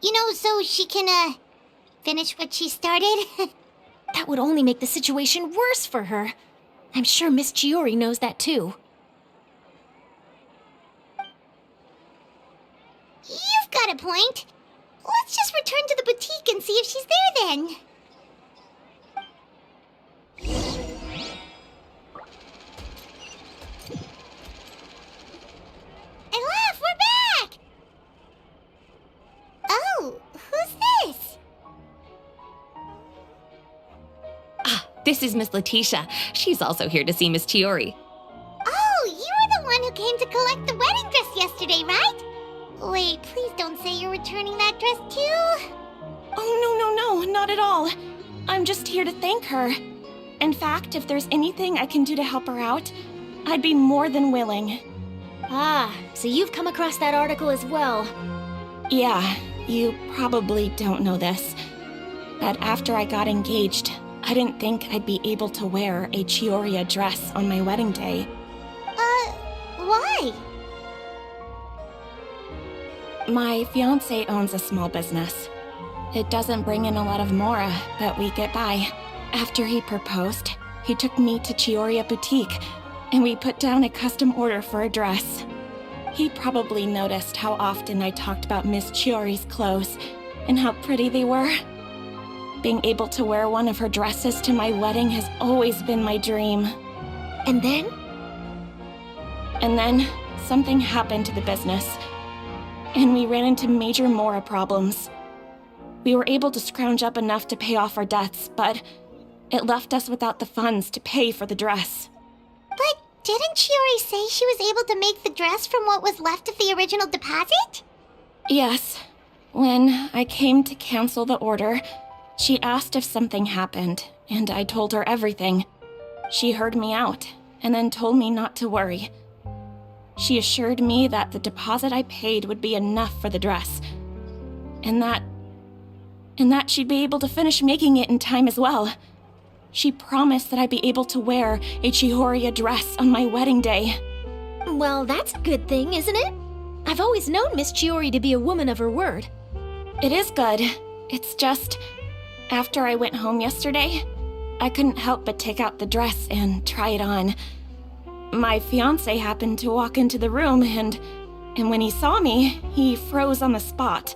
You know, so she can, finish what she started? That would only make the situation worse for her. I'm sure Miss Chiori knows that too. You've got a point. Let's just return to the boutique and see if she's there then. Elaf, we're back! Oh, who's this? This is Miss Letitia. She's also here to see Miss Chiori. Oh, you were the one who came to collect the wedding dress yesterday, right? Wait, please don't say you're returning that dress too. Oh, no, not at all. I'm just here to thank her. In fact, if there's anything I can do to help her out, I'd be more than willing. Ah, so you've come across that article as well. Yeah, you probably don't know this, but after I got engaged, I didn't think I'd be able to wear a Chiori dress on my wedding day. Why? My fiancé owns a small business. It doesn't bring in a lot of mora, but we get by. After he proposed, he took me to Cisoria boutique, and we put down a custom order for a dress. He probably noticed how often I talked about Miss Chiori's clothes and how pretty they were. Being able to wear one of her dresses to my wedding has always been my dream. And then? And then, something happened to the business, and we ran into major mora problems. We were able to scrounge up enough to pay off our debts, but it left us without the funds to pay for the dress. But didn't Chiori say she was able to make the dress from what was left of the original deposit? Yes. When I came to cancel the order, she asked if something happened, and I told her everything. She heard me out, and then told me not to worry. She assured me that the deposit I paid would be enough for the dress, and that she'd be able to finish making it in time as well. She promised that I'd be able to wear a Chisoria dress on my wedding day. Well, that's a good thing, isn't it? I've always known Miss Chiori to be a woman of her word. It is good. It's just, after I went home yesterday, I couldn't help but take out the dress and try it on. My fiancé happened to walk into the room, and when he saw me, he froze on the spot.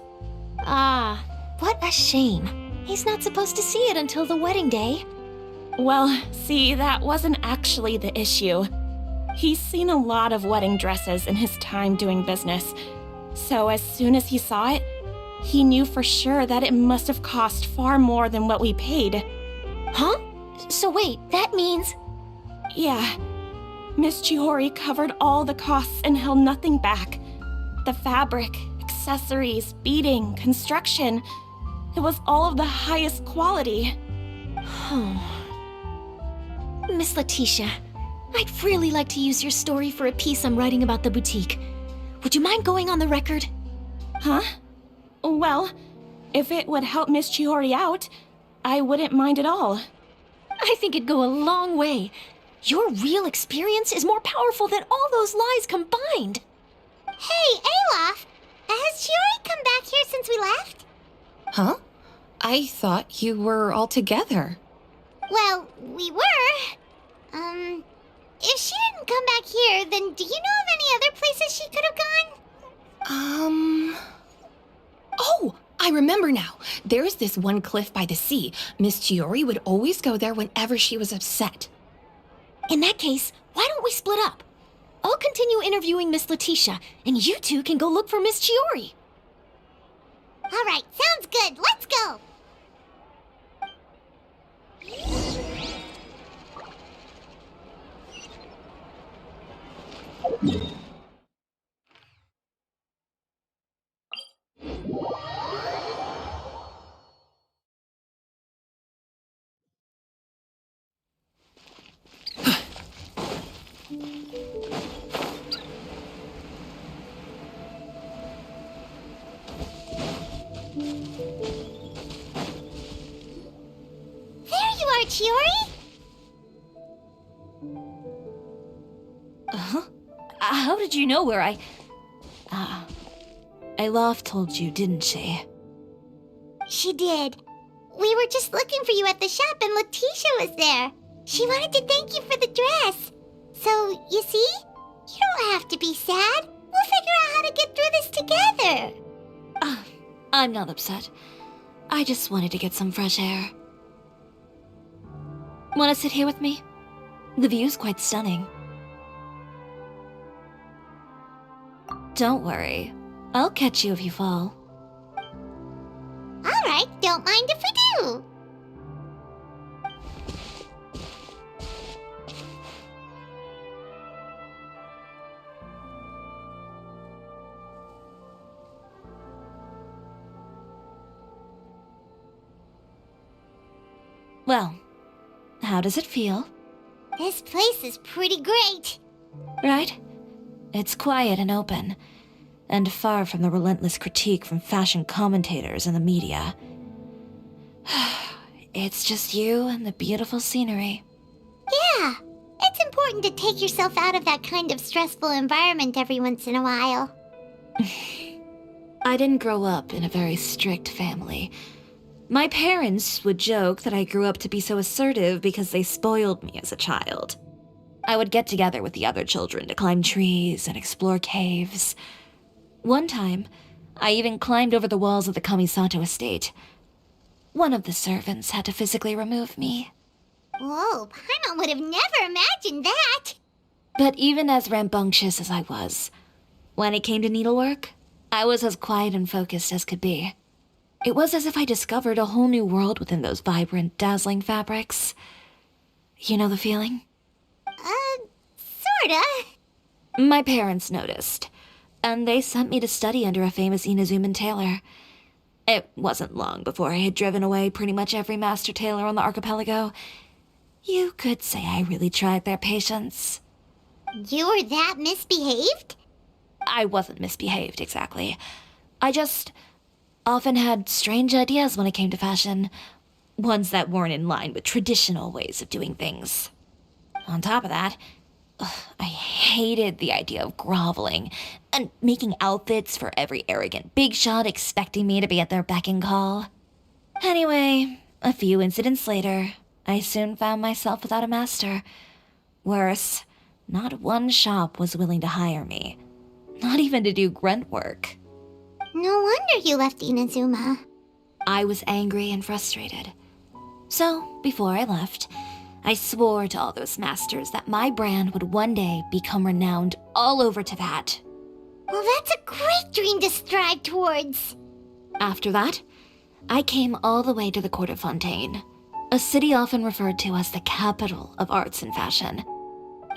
Ah, what a shame. He's not supposed to see it until the wedding day. Well, see, that wasn't actually the issue. He's seen a lot of wedding dresses in his time doing business, so as soon as he saw it, he knew for sure that it must have cost far more than what we paid. Huh? So wait, that means... Yeah. Miss Chiori covered all the costs and held nothing back. The fabric, accessories, beading, construction. It was all of the highest quality. Miss Letitia, I'd really like to use your story for a piece I'm writing about the boutique. Would you mind going on the record? Huh? Well, if it would help Miss Chiori out, I wouldn't mind at all. I think it'd go a long way. Your real experience is more powerful than all those lies combined. Hey, Olaf! Has Chiori come back here since we left? Huh? I thought you were all together. Well, we were. If she didn't come back here, then do you know of any other places she could have gone? Oh! I remember now. There's this one cliff by the sea. Miss Chiori would always go there whenever she was upset. In that case, why don't we split up? I'll continue interviewing Miss Letitia, and you two can go look for Miss Chiori. All right, sounds good. Let's go. There you are, Chiori. How did you know where Ilof told you, didn't she? She did. We were just looking for you at the shop and Letitia was there. She wanted to thank you for the dress. So, you see? You don't have to be sad. We'll figure out how to get through this together. I'm not upset. I just wanted to get some fresh air. Want to sit here with me? The view's quite stunning. Don't worry. I'll catch you if you fall. All right, don't mind if we do. Well, how does it feel? This place is pretty great. Right? It's quiet and open, and far from the relentless critique from fashion commentators and the media. It's just you and the beautiful scenery. Yeah, it's important to take yourself out of that kind of stressful environment every once in a while. I didn't grow up in a very strict family. My parents would joke that I grew up to be so assertive because they spoiled me as a child. I would get together with the other children to climb trees and explore caves. One time, I even climbed over the walls of the Kamisato estate. One of the servants had to physically remove me. Whoa, Paimon would have never imagined that. But even as rambunctious as I was, when it came to needlework, I was as quiet and focused as could be. It was as if I discovered a whole new world within those vibrant, dazzling fabrics. You know the feeling? Sorta. My parents noticed, and they sent me to study under a famous Inazuman tailor. It wasn't long before I had driven away pretty much every master tailor on the archipelago. You could say I really tried their patience. You were that misbehaved? I wasn't misbehaved, exactly. I just often had strange ideas when it came to fashion. Ones that weren't in line with traditional ways of doing things. On top of that, I hated the idea of groveling and making outfits for every arrogant big shot expecting me to be at their beck and call. Anyway, a few incidents later, I soon found myself without a master. Worse, not one shop was willing to hire me. Not even to do grunt work. No wonder you left Inazuma. I was angry and frustrated. So, before I left, I swore to all those masters that my brand would one day become renowned all over Teyvat. Well, that's a great dream to strive towards. After that, I came all the way to the court of Fontaine, a city often referred to as the capital of arts and fashion.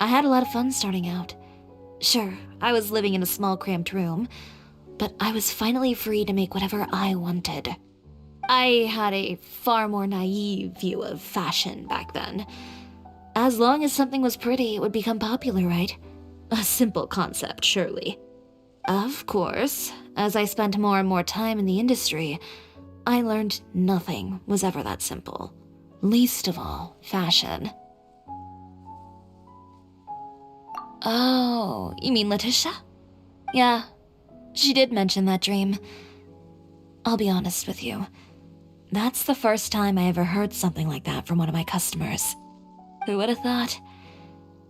I had a lot of fun starting out. Sure, I was living in a small cramped room, but I was finally free to make whatever I wanted. I had a far more naive view of fashion back then. As long as something was pretty, it would become popular, right? A simple concept, surely. Of course, as I spent more and more time in the industry, I learned nothing was ever that simple. Least of all, fashion. Oh, you mean Letitia? Yeah, she did mention that dream. I'll be honest with you. That's the first time I ever heard something like that from one of my customers. Who would have thought?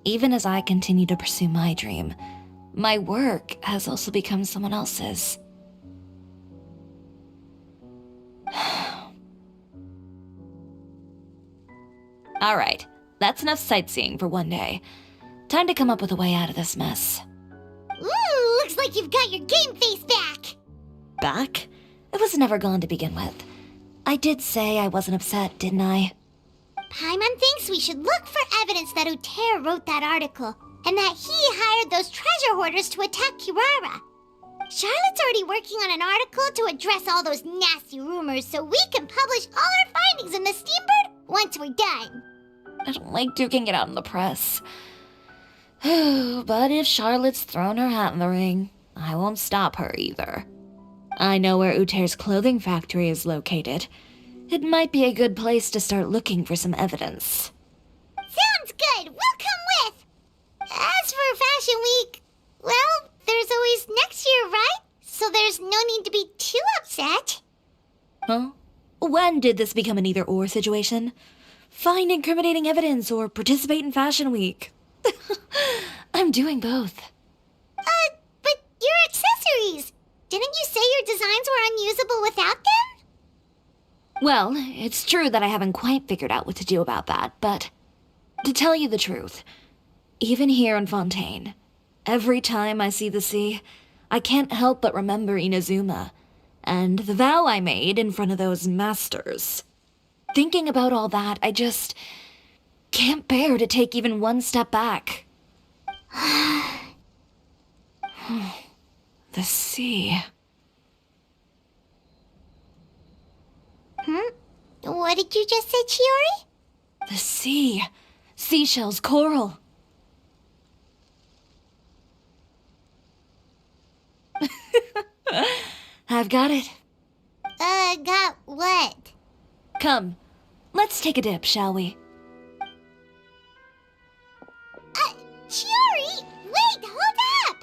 Even as I continue to pursue my dream, my work has also become someone else's. Alright, that's enough sightseeing for one day. Time to come up with a way out of this mess. Ooh, looks like you've got your game face back! Back? It was never gone to begin with. I did say I wasn't upset, didn't I? Paimon thinks we should look for evidence that Uter wrote that article, and that he hired those treasure hoarders to attack Kirara. Charlotte's already working on an article to address all those nasty rumors so we can publish all our findings in the Steambird once we're done. I don't like duking it out in the press. But if Charlotte's thrown her hat in the ring, I won't stop her either. I know where Uter's clothing factory is located. It might be a good place to start looking for some evidence. Sounds good. We'll come with. As for Fashion Week, well, there's always next year, right? So there's no need to be too upset. Huh? When did this become an either-or situation? Find incriminating evidence or participate in Fashion Week. I'm doing both. But your accessories! Didn't you say your designs were unusable without them? Well, it's true that I haven't quite figured out what to do about that, but to tell you the truth, even here in Fontaine, every time I see the sea, I can't help but remember Inazuma, and the vow I made in front of those masters. Thinking about all that, I just can't bear to take even one step back. The sea. What did you just say, Chiori? The sea. Seashells, coral. I've got it. Got what? Come, let's take a dip, shall we? Chiori! Wait, hold up!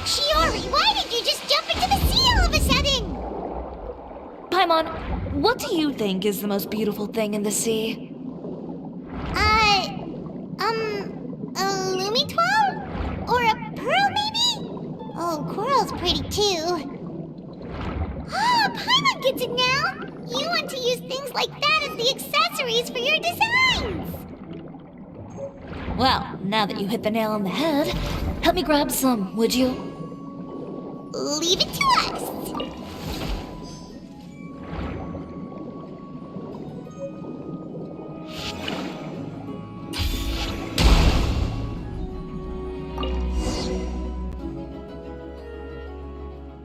Chiori, why did you just jump into the sea all of a sudden? Paimon, what do you think is the most beautiful thing in the sea? A Lumitwell? Or a pearl, maybe? Oh, coral's pretty too. Ah, Paimon gets it now! You want to use things like that as the accessories for your designs! Well, now that you hit the nail on the head, help me grab some, would you? Leave it to us!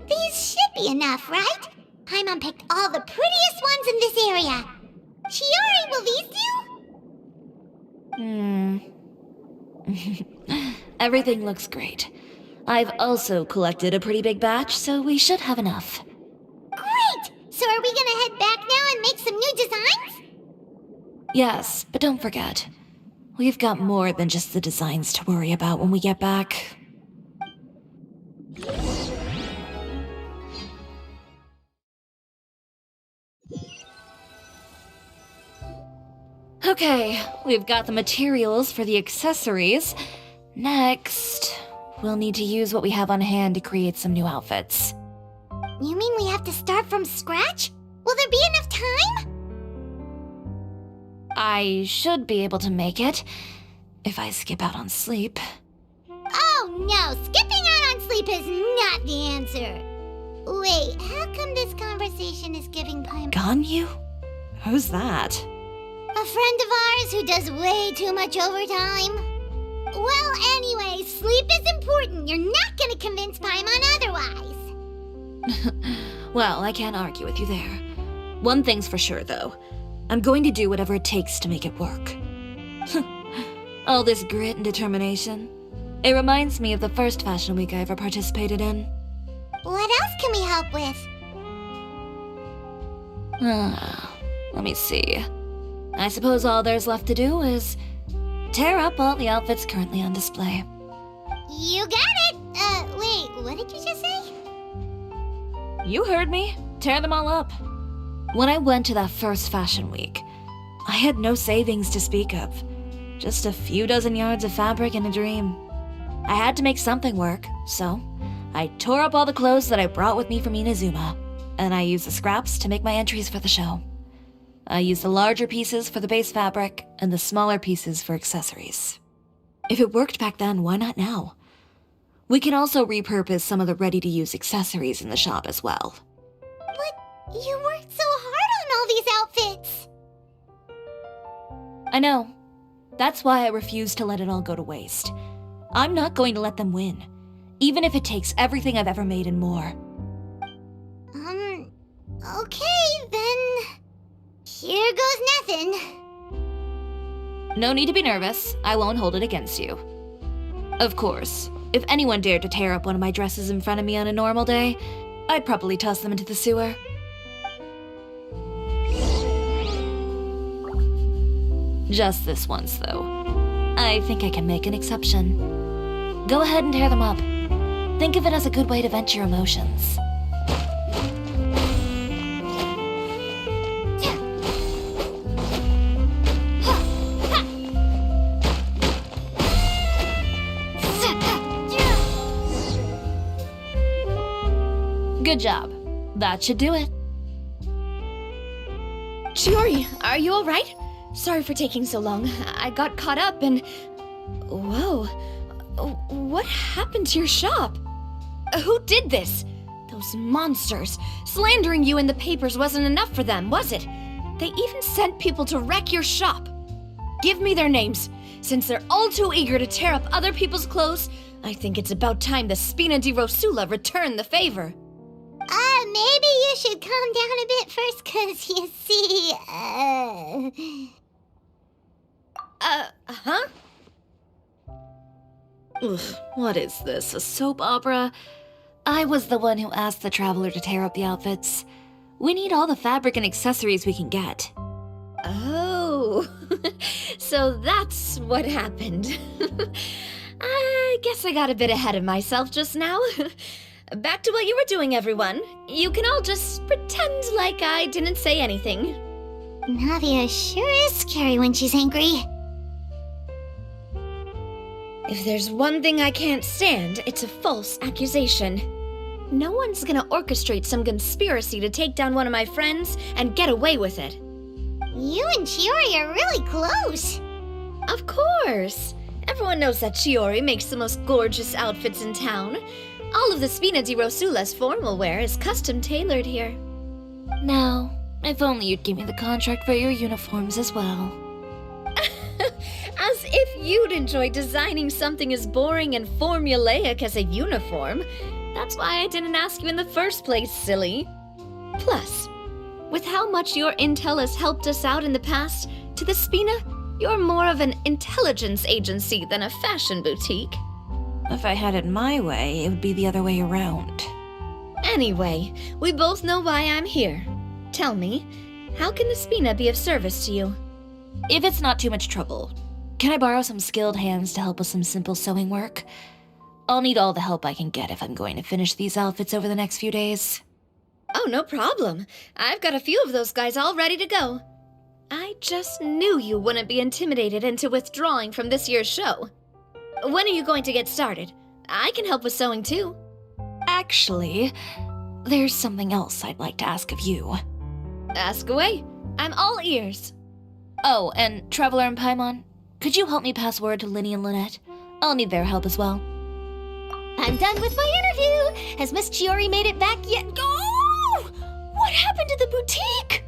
These should be enough, right? Paimon picked all the prettiest ones in this area. Chiori, will these do? Everything looks great. I've also collected a pretty big batch, so we should have enough. Great! So are we gonna head back now and make some new designs? Yes, but don't forget, we've got more than just the designs to worry about when we get back. Okay, we've got the materials for the accessories. Next, we'll need to use what we have on hand to create some new outfits. You mean we have to start from scratch? Will there be enough time? I should be able to make it, if I skip out on sleep. Oh no, skipping out on sleep is not the answer. Wait, how come this conversation is giving Paimon... Ganyu? Who's that? A friend of ours who does way too much overtime. Well, anyway, sleep is important. You're not gonna convince Paimon otherwise. Well, I can't argue with you there. One thing's for sure, though. I'm going to do whatever it takes to make it work. All this grit and determination. It reminds me of the first Fashion Week I ever participated in. What else can we help with? Let me see. I suppose all there's left to do is tear up all the outfits currently on display. You got it! Wait, what did you just say? You heard me. Tear them all up. When I went to that first fashion week, I had no savings to speak of. Just a few dozen yards of fabric and a dream. I had to make something work, so I tore up all the clothes that I brought with me from Inazuma, and I used the scraps to make my entries for the show. I used the larger pieces for the base fabric and the smaller pieces for accessories. If it worked back then, why not now? We can also repurpose some of the ready-to-use accessories in the shop as well. But you worked so hard on all these outfits! I know. That's why I refuse to let it all go to waste. I'm not going to let them win, even if it takes everything I've ever made and more. Okay, then... Here goes nothing. No need to be nervous. I won't hold it against you. Of course, if anyone dared to tear up one of my dresses in front of me on a normal day, I'd probably toss them into the sewer. Just this once, though. I think I can make an exception. Go ahead and tear them up. Think of it as a good way to vent your emotions. Good job. That should do it. Chiori, are you alright? Sorry for taking so long. I got caught up and... Whoa. What happened to your shop? Who did this? Those monsters. Slandering you in the papers wasn't enough for them, was it? They even sent people to wreck your shop. Give me their names. Since they're all too eager to tear up other people's clothes, I think it's about time the Spina di Rosula return the favor. Maybe you should calm down a bit first, 'cause you see, Huh? Ugh, what is this, a soap opera? I was the one who asked the traveler to tear up the outfits. We need all the fabric and accessories we can get. Oh, so that's what happened. I guess I got a bit ahead of myself just now. Back to what you were doing, everyone. You can all just pretend like I didn't say anything. Navia sure is scary when she's angry. If there's one thing I can't stand, it's a false accusation. No one's gonna orchestrate some conspiracy to take down one of my friends and get away with it. You and Chiori are really close. Of course. Everyone knows that Chiori makes the most gorgeous outfits in town. All of the Spina di Rosula's formal wear is custom tailored here. Now, if only you'd give me the contract for your uniforms as well. As if you'd enjoy designing something as boring and formulaic as a uniform. That's why I didn't ask you in the first place, silly. Plus, with how much your intel has helped us out in the past, to the Spina, you're more of an intelligence agency than a fashion boutique. If I had it my way, it would be the other way around. Anyway, we both know why I'm here. Tell me, how can the Spina be of service to you? If it's not too much trouble, can I borrow some skilled hands to help with some simple sewing work? I'll need all the help I can get if I'm going to finish these outfits over the next few days. Oh, no problem. I've got a few of those guys all ready to go. I just knew you wouldn't be intimidated into withdrawing from this year's show. When are you going to get started? I can help with sewing too. Actually, there's something else I'd like to ask of you. Ask away. I'm all ears. Oh, and Traveler and Paimon, could you help me pass word to Linny and Lynette? I'll need their help as well. I'm done with my interview. Has Miss Chiori made it back yet? Oh! What happened to the boutique?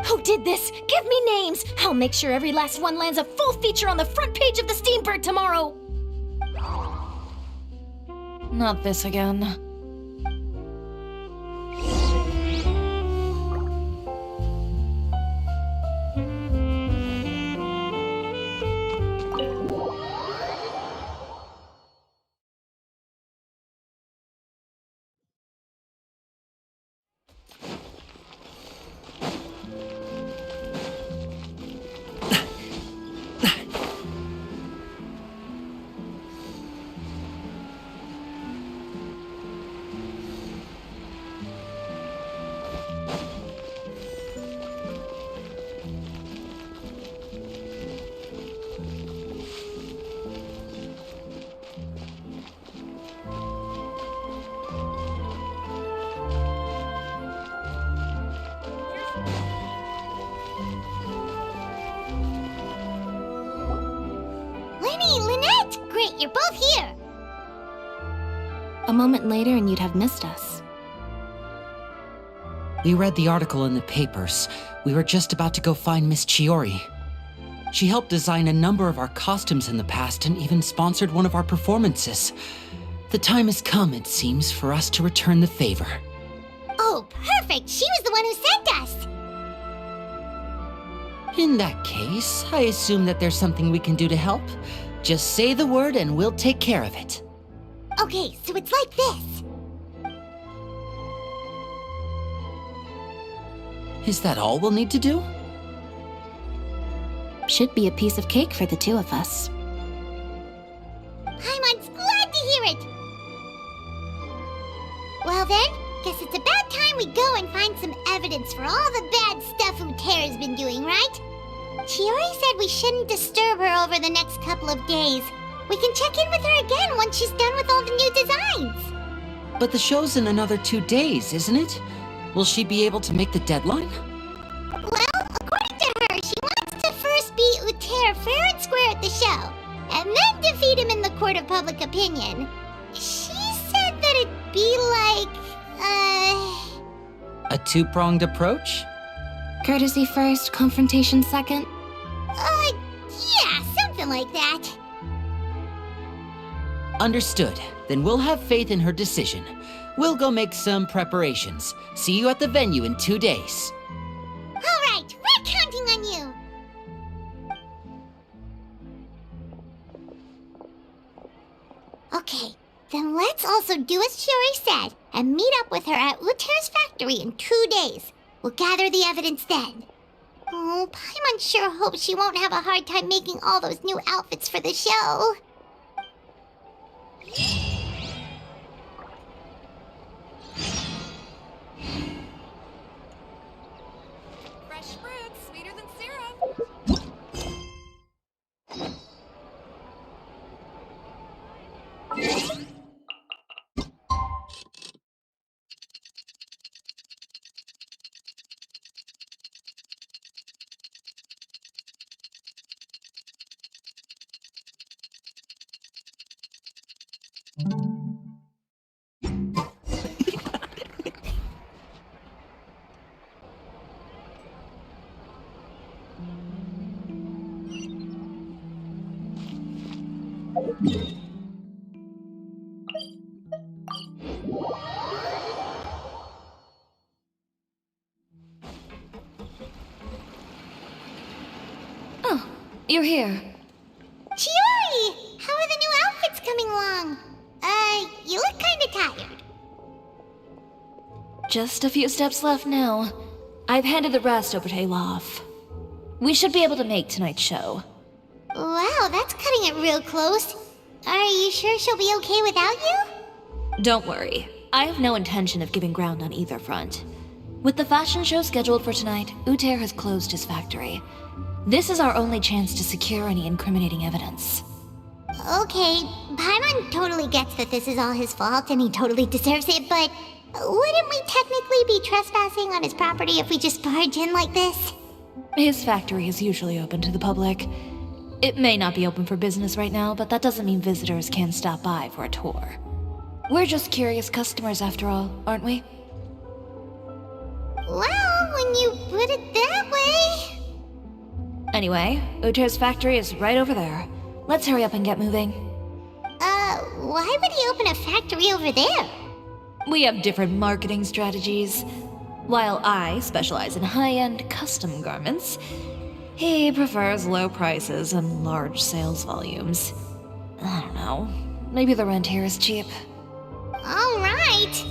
Who did this? Give me names. I'll make sure every last one lands a full feature on the front page of the Steambird tomorrow. Not this again. great, you're both here. A moment later and you'd have missed us. We read the article in the papers. We were just about to go find Miss Chiori. She helped design a number of our costumes in the past and even sponsored one of our performances. The time has come, it seems, for us to return the favor. Oh, perfect! She was the one who sent us! In that case, I assume that there's something we can do to help. Just say the word and we'll take care of it. Okay, so it's like this. Is that all we'll need to do? Should be a piece of cake for the two of us. Paimon's glad to hear it! Well then, guess it's about time we go and find some evidence for all the bad stuff Utera's been doing, right? Chiori said we shouldn't disturb her over the next couple of days. We can check in with her again once she's done with all the new designs. But the show's in another 2 days, isn't it? Will she be able to make the deadline? Well, according to her, she wants to first beat Utera fair and square at the show, and then defeat him in the court of public opinion. She said that it'd be like, A two-pronged approach? Courtesy first, confrontation second? Yeah, something like that. Understood. Then we'll have faith in her decision. We'll go make some preparations. See you at the venue in 2 days. All right, we're counting on you. Okay, then let's also do as Chiori said and meet up with her at Utera's factory in 2 days. We'll gather the evidence then. Oh, Paimon sure hopes she won't have a hard time making all those new outfits for the show. Fresh fruit, sweeter than syrup. Oh, you're here. Chiori! How are the new outfits coming along? You look kinda tired. Just a few steps left now. I've handed the rest over to Olaf. We should be able to make tonight's show. Wow, that's cutting it real close. Are you sure she'll be okay without you? Don't worry. I have no intention of giving ground on either front. With the fashion show scheduled for tonight, Uther has closed his factory. This is our only chance to secure any incriminating evidence. Okay, Paimon totally gets that this is all his fault and he totally deserves it, but wouldn't we technically be trespassing on his property if we just barge in like this? His factory is usually open to the public. It may not be open for business right now, but that doesn't mean visitors can't stop by for a tour. We're just curious customers after all, aren't we? Well, when you put it that way... Anyway, Uther's factory is right over there. Let's hurry up and get moving. Why would he open a factory over there? We have different marketing strategies. While I specialize in high-end custom garments, he prefers low prices and large sales volumes. I don't know. Maybe the rent here is cheap. Alright.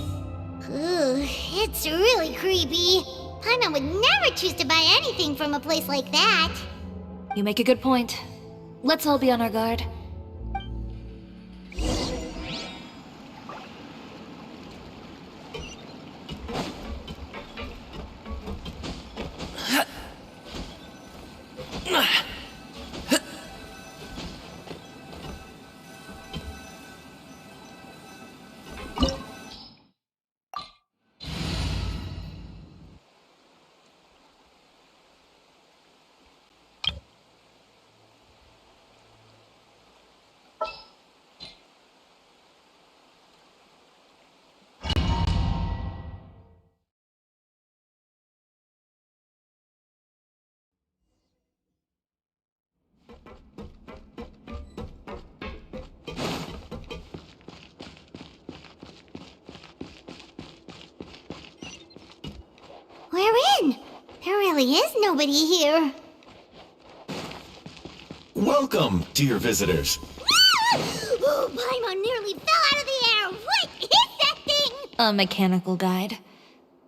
Ooh, it's really creepy. Paimon would never choose to buy anything from a place like that. You make a good point. Let's all be on our guard. We're in. There really is nobody here. Welcome, dear visitors. Oh, Paimon nearly fell out of the air. What is that thing? A mechanical guide.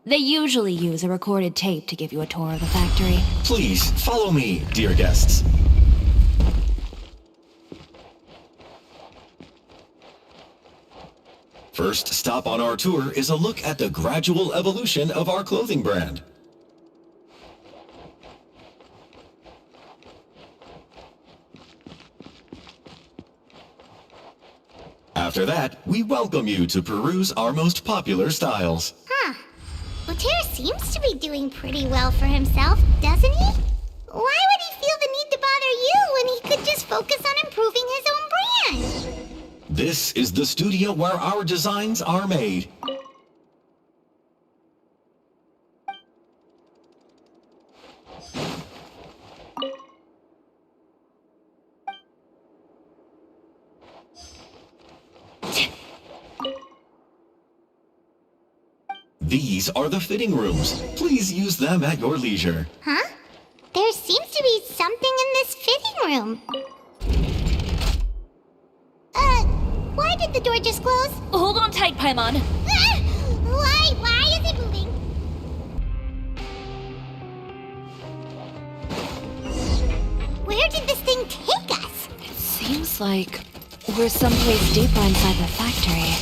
They usually use a recorded tape to give you a tour of the factory. Please follow me, dear guests. First stop on our tour is a look at the gradual evolution of our clothing brand. After that, we welcome you to peruse our most popular styles. Huh. Uter seems to be doing pretty well for himself, doesn't he? Why would he feel the need to bother you when he could just focus on improving his own brand? This is the studio where our designs are made. These are the fitting rooms. Please use them at your leisure. Huh? There seems to be something in this fitting room. Why did the door just close? Hold on tight, Paimon. Why is it moving? Where did this thing take us? Seems like we're someplace deeper inside the factory.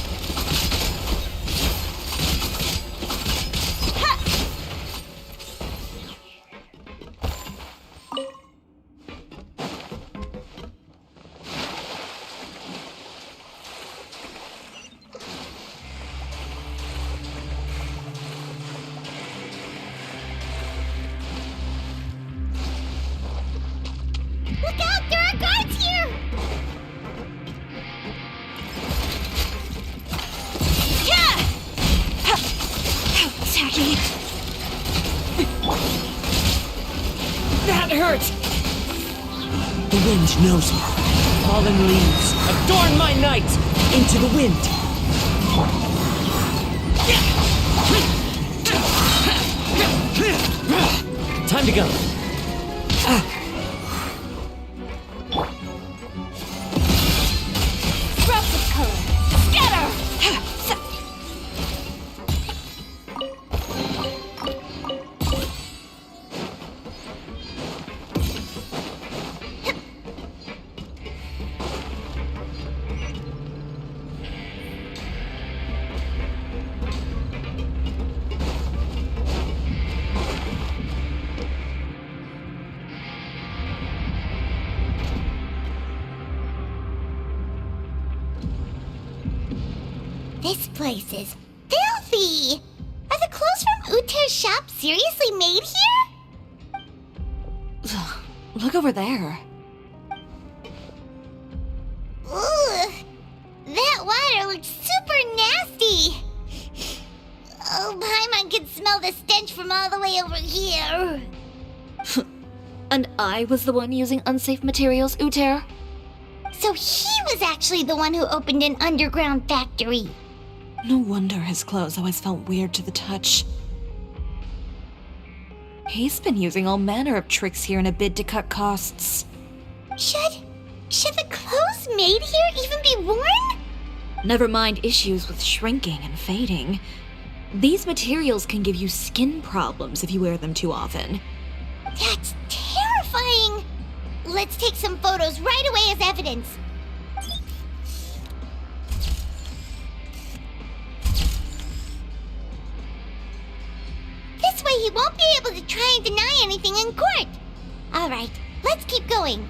Look out! There are guards here! Tacky. That hurts! The wind knows me. Fallen leaves, adorn my night! Into the wind! Time to go. Sprouts of color. Scatter! This place is filthy! Are the clothes from Uter's shop seriously made here? Look over there. Ugh! That water looks super nasty! Oh, Paimon can smell the stench from all the way over here. And I was the one using unsafe materials, Uter? So he was actually the one who opened an underground factory. No wonder his clothes always felt weird to the touch. He's been using all manner of tricks here in a bid to cut costs. Should the clothes made here even be worn? Never mind issues with shrinking and fading. These materials can give you skin problems if you wear them too often. That's terrifying! Let's take some photos right away as evidence. This way he won't be able to try and deny anything in court. Alright, let's keep going.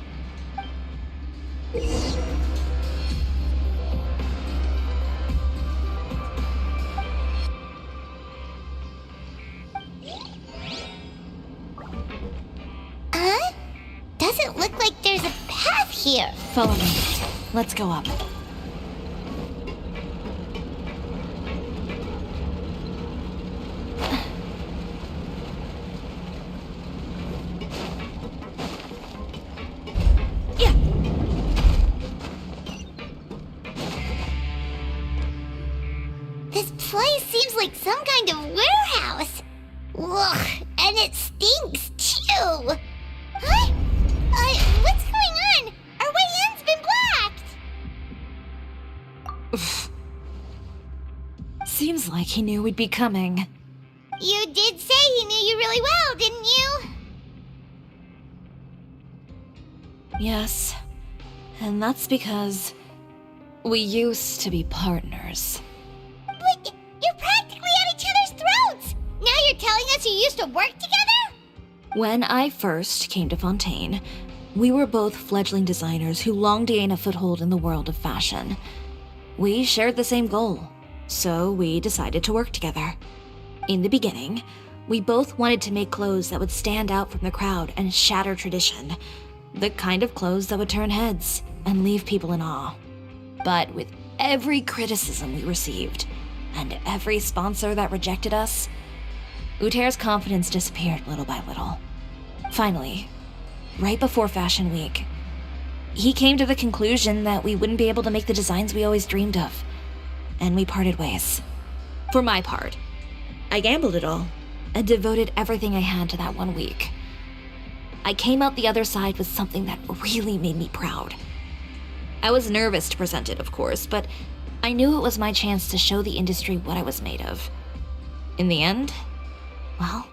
Huh? Doesn't look like there's a path here. Follow me. Let's go up. Yeah. This place seems like some kind of warehouse. Ugh. like he knew we'd be coming. You did say he knew you really well, didn't you? Yes. And that's because we used to be partners. But you're practically at each other's throats! Now you're telling us you used to work together? When I first came to Fontaine, we were both fledgling designers who longed to gain a foothold in the world of fashion. We shared the same goal, so we decided to work together. In the beginning, we both wanted to make clothes that would stand out from the crowd and shatter tradition. The kind of clothes that would turn heads and leave people in awe. But with every criticism we received, and every sponsor that rejected us, Uter's confidence disappeared little by little. Finally, right before Fashion Week, he came to the conclusion that we wouldn't be able to make the designs we always dreamed of, and we parted ways. For my part, I gambled it all and devoted everything I had to that 1 week. I came out the other side with something that really made me proud. I was nervous to present it, of course, but I knew it was my chance to show the industry what I was made of. In the end, well,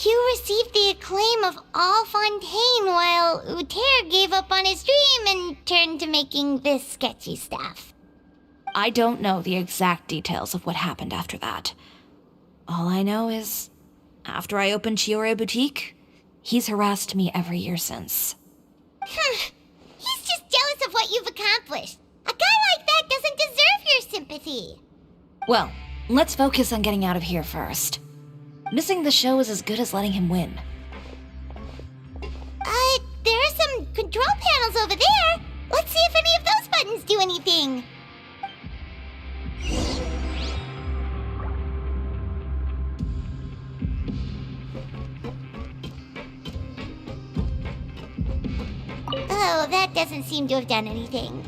you received the acclaim of all Fontaine while Uter gave up on his dream and turned to making this sketchy stuff. I don't know the exact details of what happened after that. All I know is, after I opened Chiori Boutique, he's harassed me every year since. He's just jealous of what you've accomplished. A guy like that doesn't deserve your sympathy. Well, let's focus on getting out of here first. Missing the show is as good as letting him win. There are some control panels over there. Let's see if any of those buttons do anything. Oh, that doesn't seem to have done anything.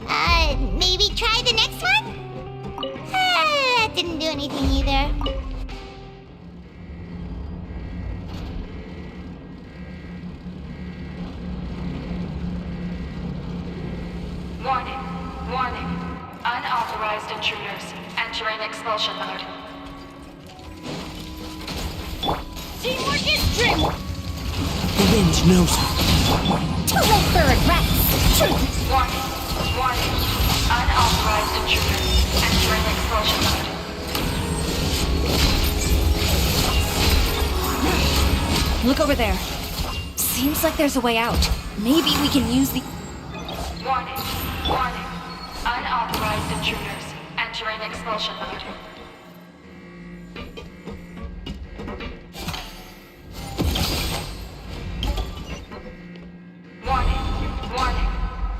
Maybe try the next one? That didn't do anything either. Warning, warning. Unauthorized intruders entering expulsion mode. Teamwork is trim! The wind knows her. Too late for regrets! Warning, warning. Unauthorized intruders entering expulsion mode. Look over there. Seems like there's a way out. Maybe we can use the... Warning, warning. Unauthorized intruders entering expulsion mode. Warning, warning.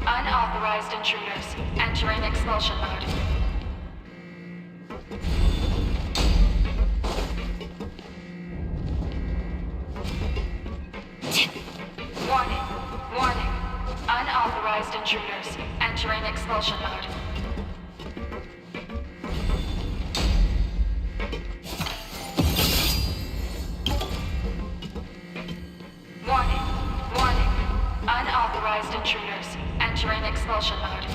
Unauthorized intruders entering expulsion mode. Warning, warning. Unauthorized intruders entering expulsion mode. Warning, warning. Unauthorized intruders entering expulsion mode.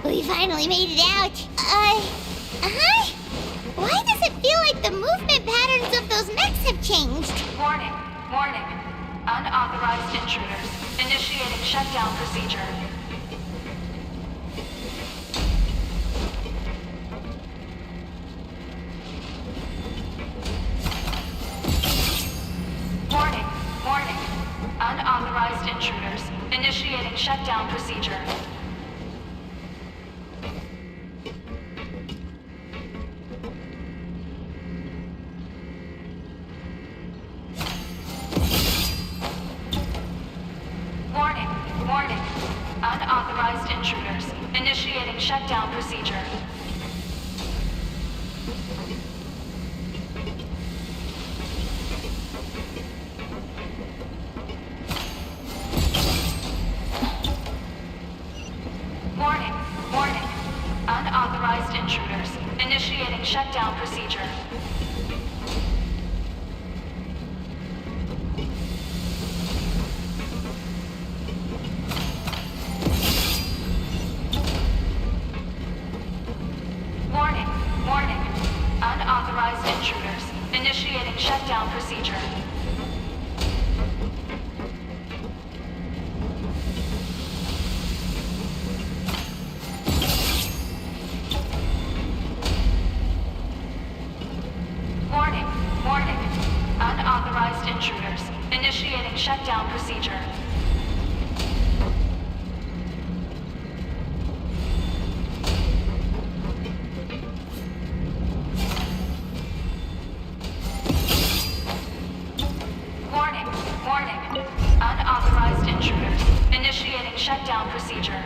We finally made it out. Why does it feel like the movement patterns of those mechs have changed? Warning, warning. Unauthorized intruders initiating shutdown procedure. Warning, warning. Unauthorized intruders initiating shutdown procedure. Unauthorized intruders. Initiating shutdown procedure. Warning. Warning. Unauthorized intruders. Initiating shutdown procedure. Warning. Warning. Unauthorized intruders. Initiating shutdown procedure. Warning. Warning. Unauthorized intruders. Initiating shutdown procedure. Warning. Warning. Unauthorized intruders. Initiating shutdown procedure.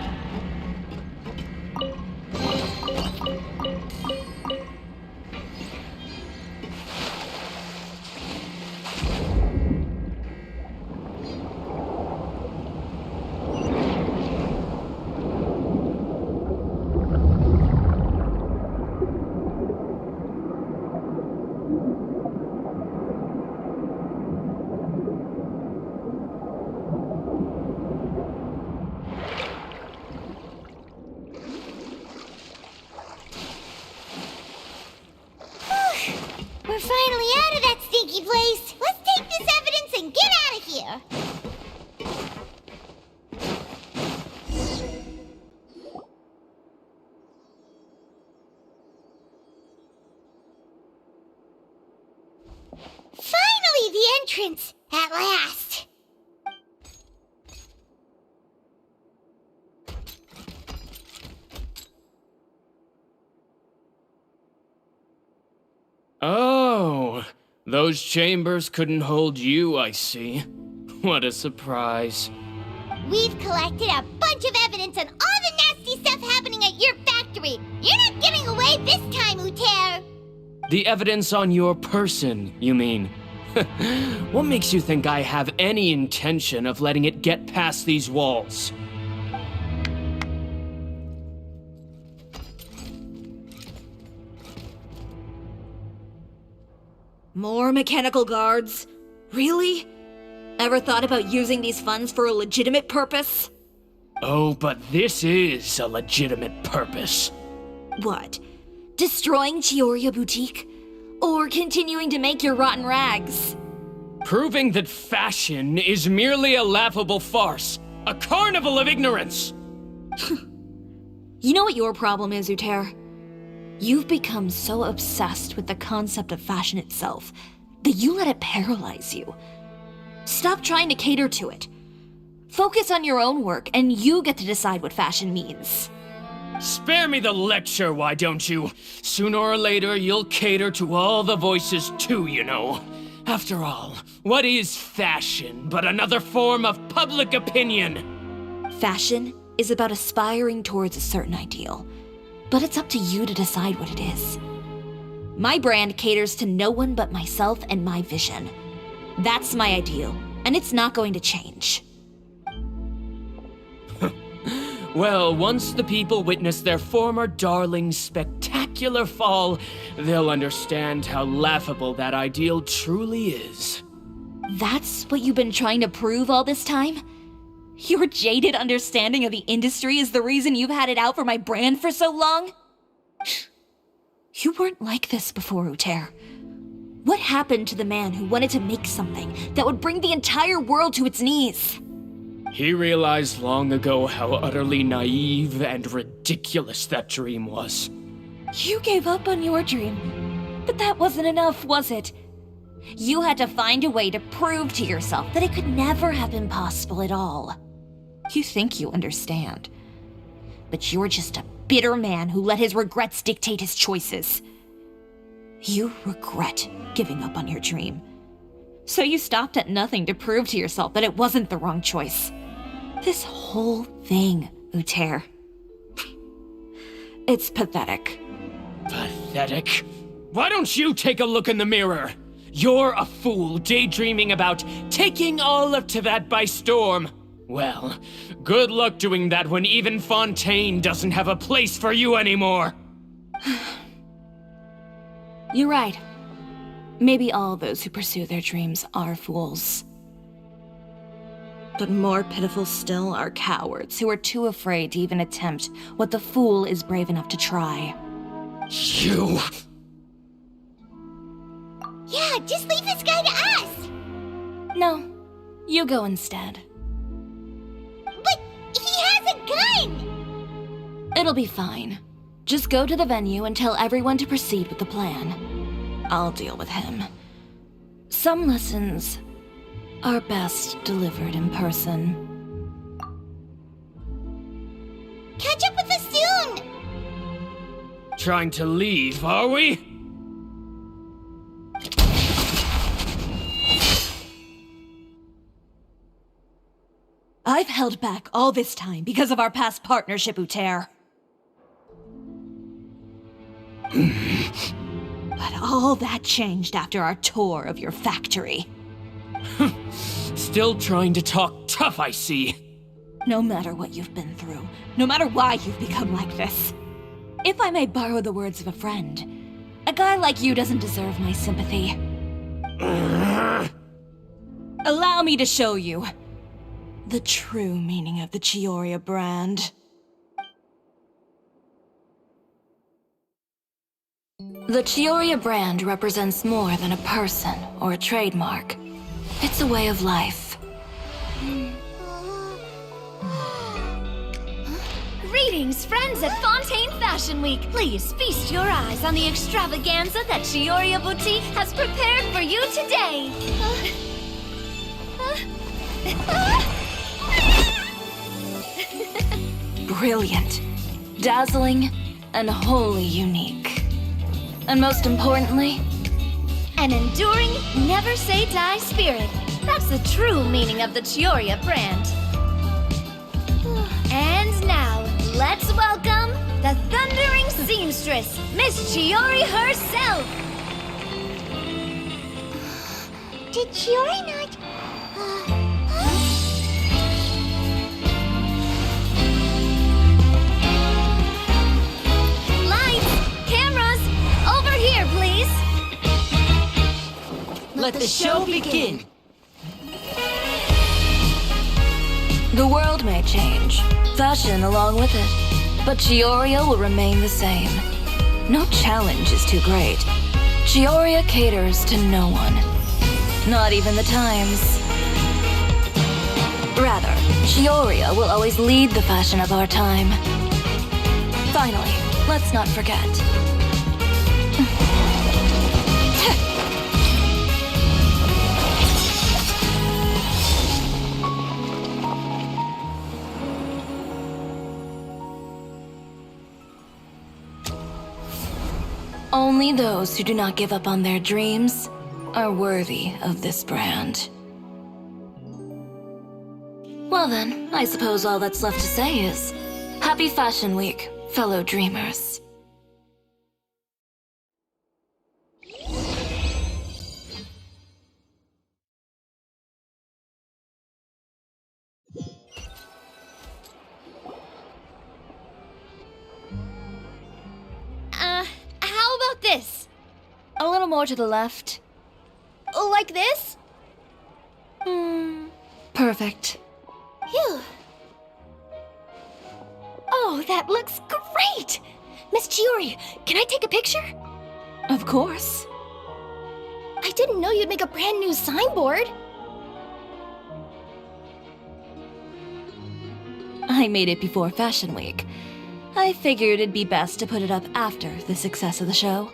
We're finally out of that stinky place. Let's take this evidence and get out of here. Finally, the entrance! At last! Oh, those chambers couldn't hold you, I see. What a surprise. We've collected a bunch of evidence on all the nasty stuff happening at your factory. You're not getting away this time, Uter. The evidence on your person, you mean? What makes you think I have any intention of letting it get past these walls? More mechanical guards? Really? Ever thought about using these funds for a legitimate purpose? Oh, but this is a legitimate purpose. What? Destroying Chiori Boutique? Or continuing to make your rotten rags? Proving that fashion is merely a laughable farce. A carnival of ignorance! You know what your problem is, Uter? You've become so obsessed with the concept of fashion itself that you let it paralyze you. Stop trying to cater to it. Focus on your own work, and you get to decide what fashion means. Spare me the lecture, why don't you? Sooner or later, you'll cater to all the voices too, you know. After all, what is fashion but another form of public opinion? Fashion is about aspiring towards a certain ideal, but it's up to you to decide what it is. My brand caters to no one but myself and my vision. That's my ideal, and it's not going to change. Well, once the people witness their former darling's spectacular fall, they'll understand how laughable that ideal truly is. That's what you've been trying to prove all this time? Your jaded understanding of the industry is the reason you've had it out for my brand for so long? You weren't like this before, Uter. What happened to the man who wanted to make something that would bring the entire world to its knees? He realized long ago how utterly naive and ridiculous that dream was. You gave up on your dream, but that wasn't enough, was it? You had to find a way to prove to yourself that it could never have been possible at all. You think you understand, but you're just a bitter man who let his regrets dictate his choices. You regret giving up on your dream. So you stopped at nothing to prove to yourself that it wasn't the wrong choice. This whole thing, Uter. It's pathetic. Pathetic? Why don't you take a look in the mirror? You're a fool daydreaming about taking all of Tevat by storm. Well, good luck doing that when even Fontaine doesn't have a place for you anymore. You're right. Maybe all those who pursue their dreams are fools. But more pitiful still are cowards who are too afraid to even attempt what the fool is brave enough to try. You... Yeah, just leave this guy to us! No, you go instead. But he has a gun! It'll be fine. Just go to the venue and tell everyone to proceed with the plan. I'll deal with him. Some lessons are best delivered in person. Catch up with us soon! Trying to leave, are we? I've held back all this time because of our past partnership, Uter. But all that changed after our tour of your factory. Still trying to talk tough, I see. No matter what you've been through, no matter why you've become like this, if I may borrow the words of a friend, a guy like you doesn't deserve my sympathy. Allow me to show you the true meaning of the Chiori brand. The Chiori brand represents more than a person or a trademark. It's a way of life. Greetings, friends at Fontaine Fashion Week. Please feast your eyes on the extravaganza that Chiori Boutique has prepared for you today. Brilliant, dazzling, and wholly unique. And most importantly, an enduring, never-say-die spirit. That's the true meaning of the Chiori brand. And now, let's welcome the thundering seamstress, Miss Chiori herself! Did Chiori not... Lights! Cameras! Over here, please! Let the show begin! The world may change, fashion along with it, but Chioria will remain the same. No challenge is too great. Chioria caters to no one, not even the times. Rather, Chioria will always lead the fashion of our time. Finally, let's not forget. Only those who do not give up on their dreams are worthy of this brand. Well then, I suppose all that's left to say is, Happy Fashion Week, fellow dreamers. How about this? A little more to the left. Like this? Perfect. Phew. Oh, that looks great! Miss Chiori, can I take a picture? Of course. I didn't know you'd make a brand new signboard. I made it before Fashion Week. I figured it'd be best to put it up after the success of the show.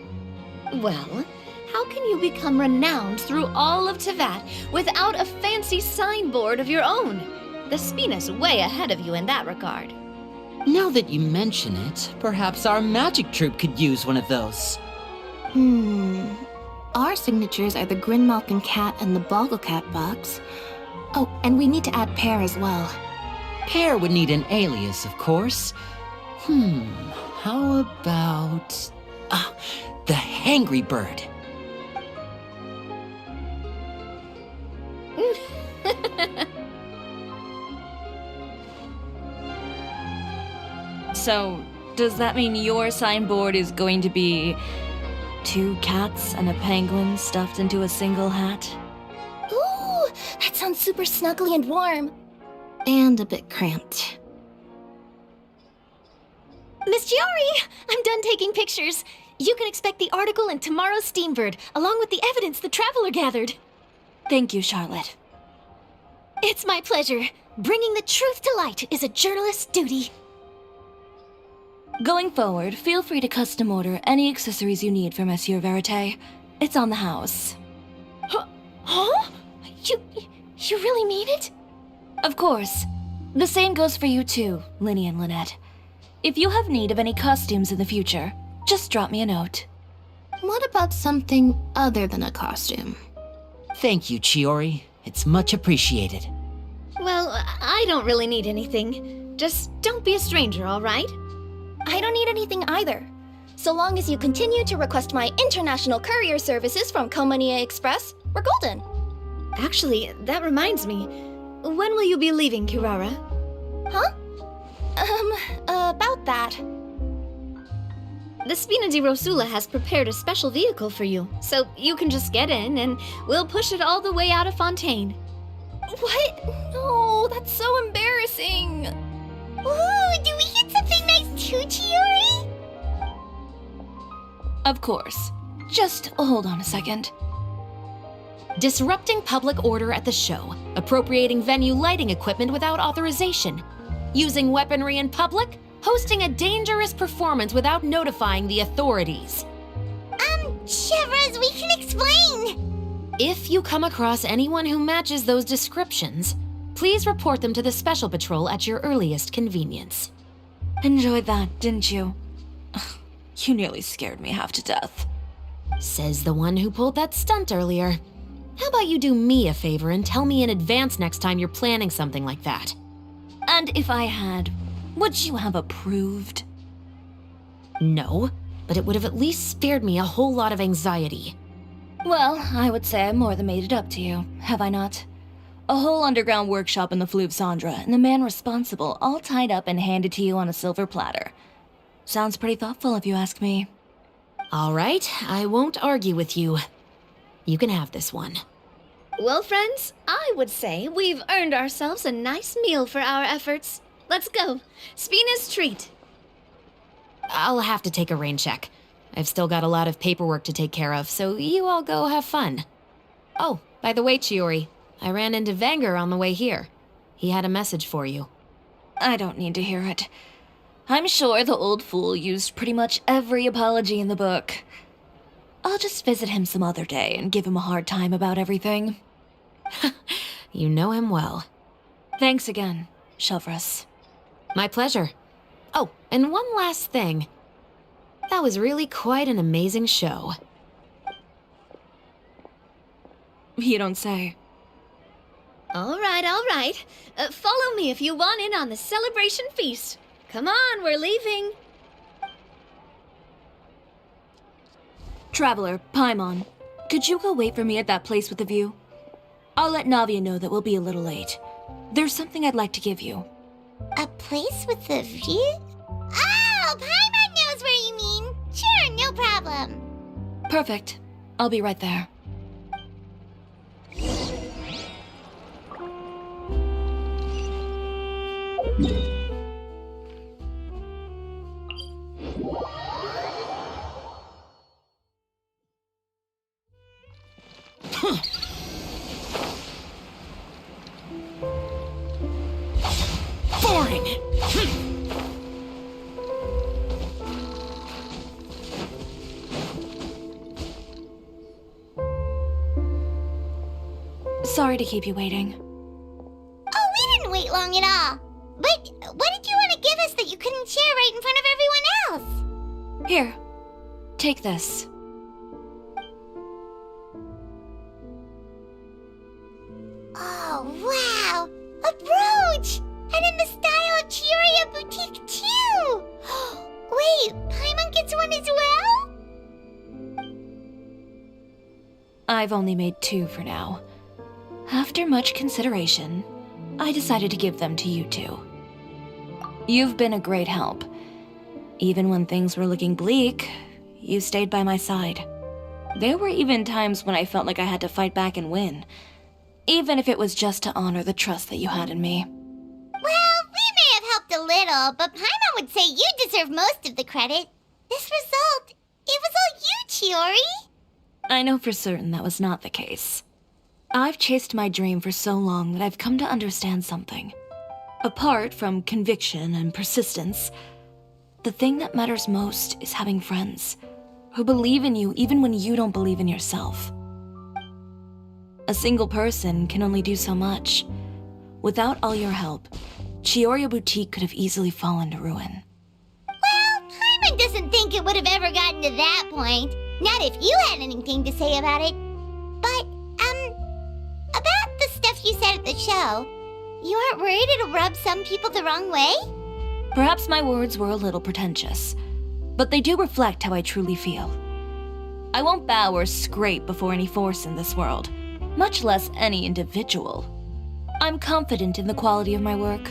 Well, how can you become renowned through all of Tevat without a fancy signboard of your own? The Spina's way ahead of you in that regard. Now that you mention it, perhaps our magic troupe could use one of those. Our signatures are the Grinmalkin cat and the Bogglecat box. Oh, and we need to add Pear as well. Pear would need an alias, of course. How about... the Hangry Bird. So, does that mean your signboard is going to be 2 cats and a penguin stuffed into a single hat? Ooh, that sounds super snuggly and warm. And a bit cramped. Miss Chiori, I'm done taking pictures. You can expect the article in tomorrow's Steambird, along with the evidence the Traveler gathered. Thank you, Charlotte. It's my pleasure. Bringing the truth to light is a journalist's duty. Going forward, feel free to custom order any accessories you need for Monsieur Verite. It's on the house. Huh? You really mean it? Of course. The same goes for you too, Linny and Lynette. If you have need of any costumes in the future, just drop me a note. What about something other than a costume? Thank you, Chiori. It's much appreciated. Well, I don't really need anything. Just don't be a stranger, all right? I don't need anything either. So long as you continue to request my international courier services from Komania Express, we're golden. Actually, that reminds me. When will you be leaving, Kirara? Huh? About that. The Spina di Rosula has prepared a special vehicle for you, so you can just get in and we'll push it all the way out of Fontaine. What? No, that's so embarrassing. Ooh, do we get something nice too, Chiori? Of course. Just hold on a second. Disrupting public order at the show, appropriating venue lighting equipment without authorization, using weaponry in public, hosting a dangerous performance without notifying the authorities. Chevras, we can explain! If you come across anyone who matches those descriptions, please report them to the Special Patrol at your earliest convenience. Enjoyed that, didn't you? Ugh, you nearly scared me half to death. Says the one who pulled that stunt earlier. How about you do me a favor and tell me in advance next time you're planning something like that? And if I had, would you have approved? No, but it would have at least spared me a whole lot of anxiety. Well, I would say I more than made it up to you, have I not? A whole underground workshop in the Fleuve Cendra, and the man responsible all tied up and handed to you on a silver platter. Sounds pretty thoughtful if you ask me. All right, I won't argue with you. You can have this one. Well, friends, I would say we've earned ourselves a nice meal for our efforts. Let's go. Spina's treat. I'll have to take a rain check. I've still got a lot of paperwork to take care of, so you all go have fun. Oh, by the way, Chiori, I ran into Vanger on the way here. He had a message for you. I don't need to hear it. I'm sure the old fool used pretty much every apology in the book. I'll just visit him some other day and give him a hard time about everything. You know him well. Thanks again, Chevras. My pleasure. Oh, and one last thing. That was really quite an amazing show. You don't say. All right. Follow me if you want in on the celebration feast. Come on, we're leaving. Traveler, Paimon, could you go wait for me at that place with the view? I'll let Navia know that we'll be a little late. There's something I'd like to give you. A place with a view? Oh, Paimon knows where you mean. Sure, no problem. Perfect. I'll be right there. Boring! Sorry to keep you waiting. Oh, we didn't wait long at all. But what did you want to give us that you couldn't share right in front of everyone else? Here, take this. Oh, wow! A brooch! And in the I've only made 2 for now. After much consideration, I decided to give them to you 2. You've been a great help. Even when things were looking bleak, you stayed by my side. There were even times when I felt like I had to fight back and win, even if it was just to honor the trust that you had in me. Well, we may have helped a little, but Paimon would say you deserve most of the credit. This result, it was all you, Chiori. I know for certain that was not the case. I've chased my dream for so long that I've come to understand something. Apart from conviction and persistence, the thing that matters most is having friends who believe in you even when you don't believe in yourself. A single person can only do so much. Without all your help, Chiori Boutique could have easily fallen to ruin. Well, Paimon doesn't think it would have ever gotten to that point. Not if you had anything to say about it. But, about the stuff you said at the show, you aren't worried it'll rub some people the wrong way? Perhaps my words were a little pretentious, but they do reflect how I truly feel. I won't bow or scrape before any force in this world, much less any individual. I'm confident in the quality of my work.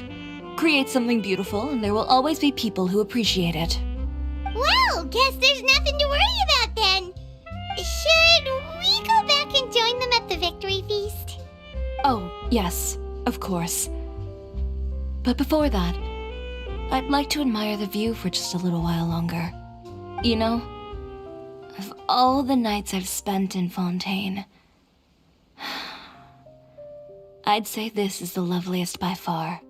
Create something beautiful, and there will always be people who appreciate it. Well, guess there's nothing to worry about then. Should we go back and join them at the victory feast? Oh, yes, of course. But before that, I'd like to admire the view for just a little while longer. You know, of all the nights I've spent in Fontaine, I'd say this is the loveliest by far.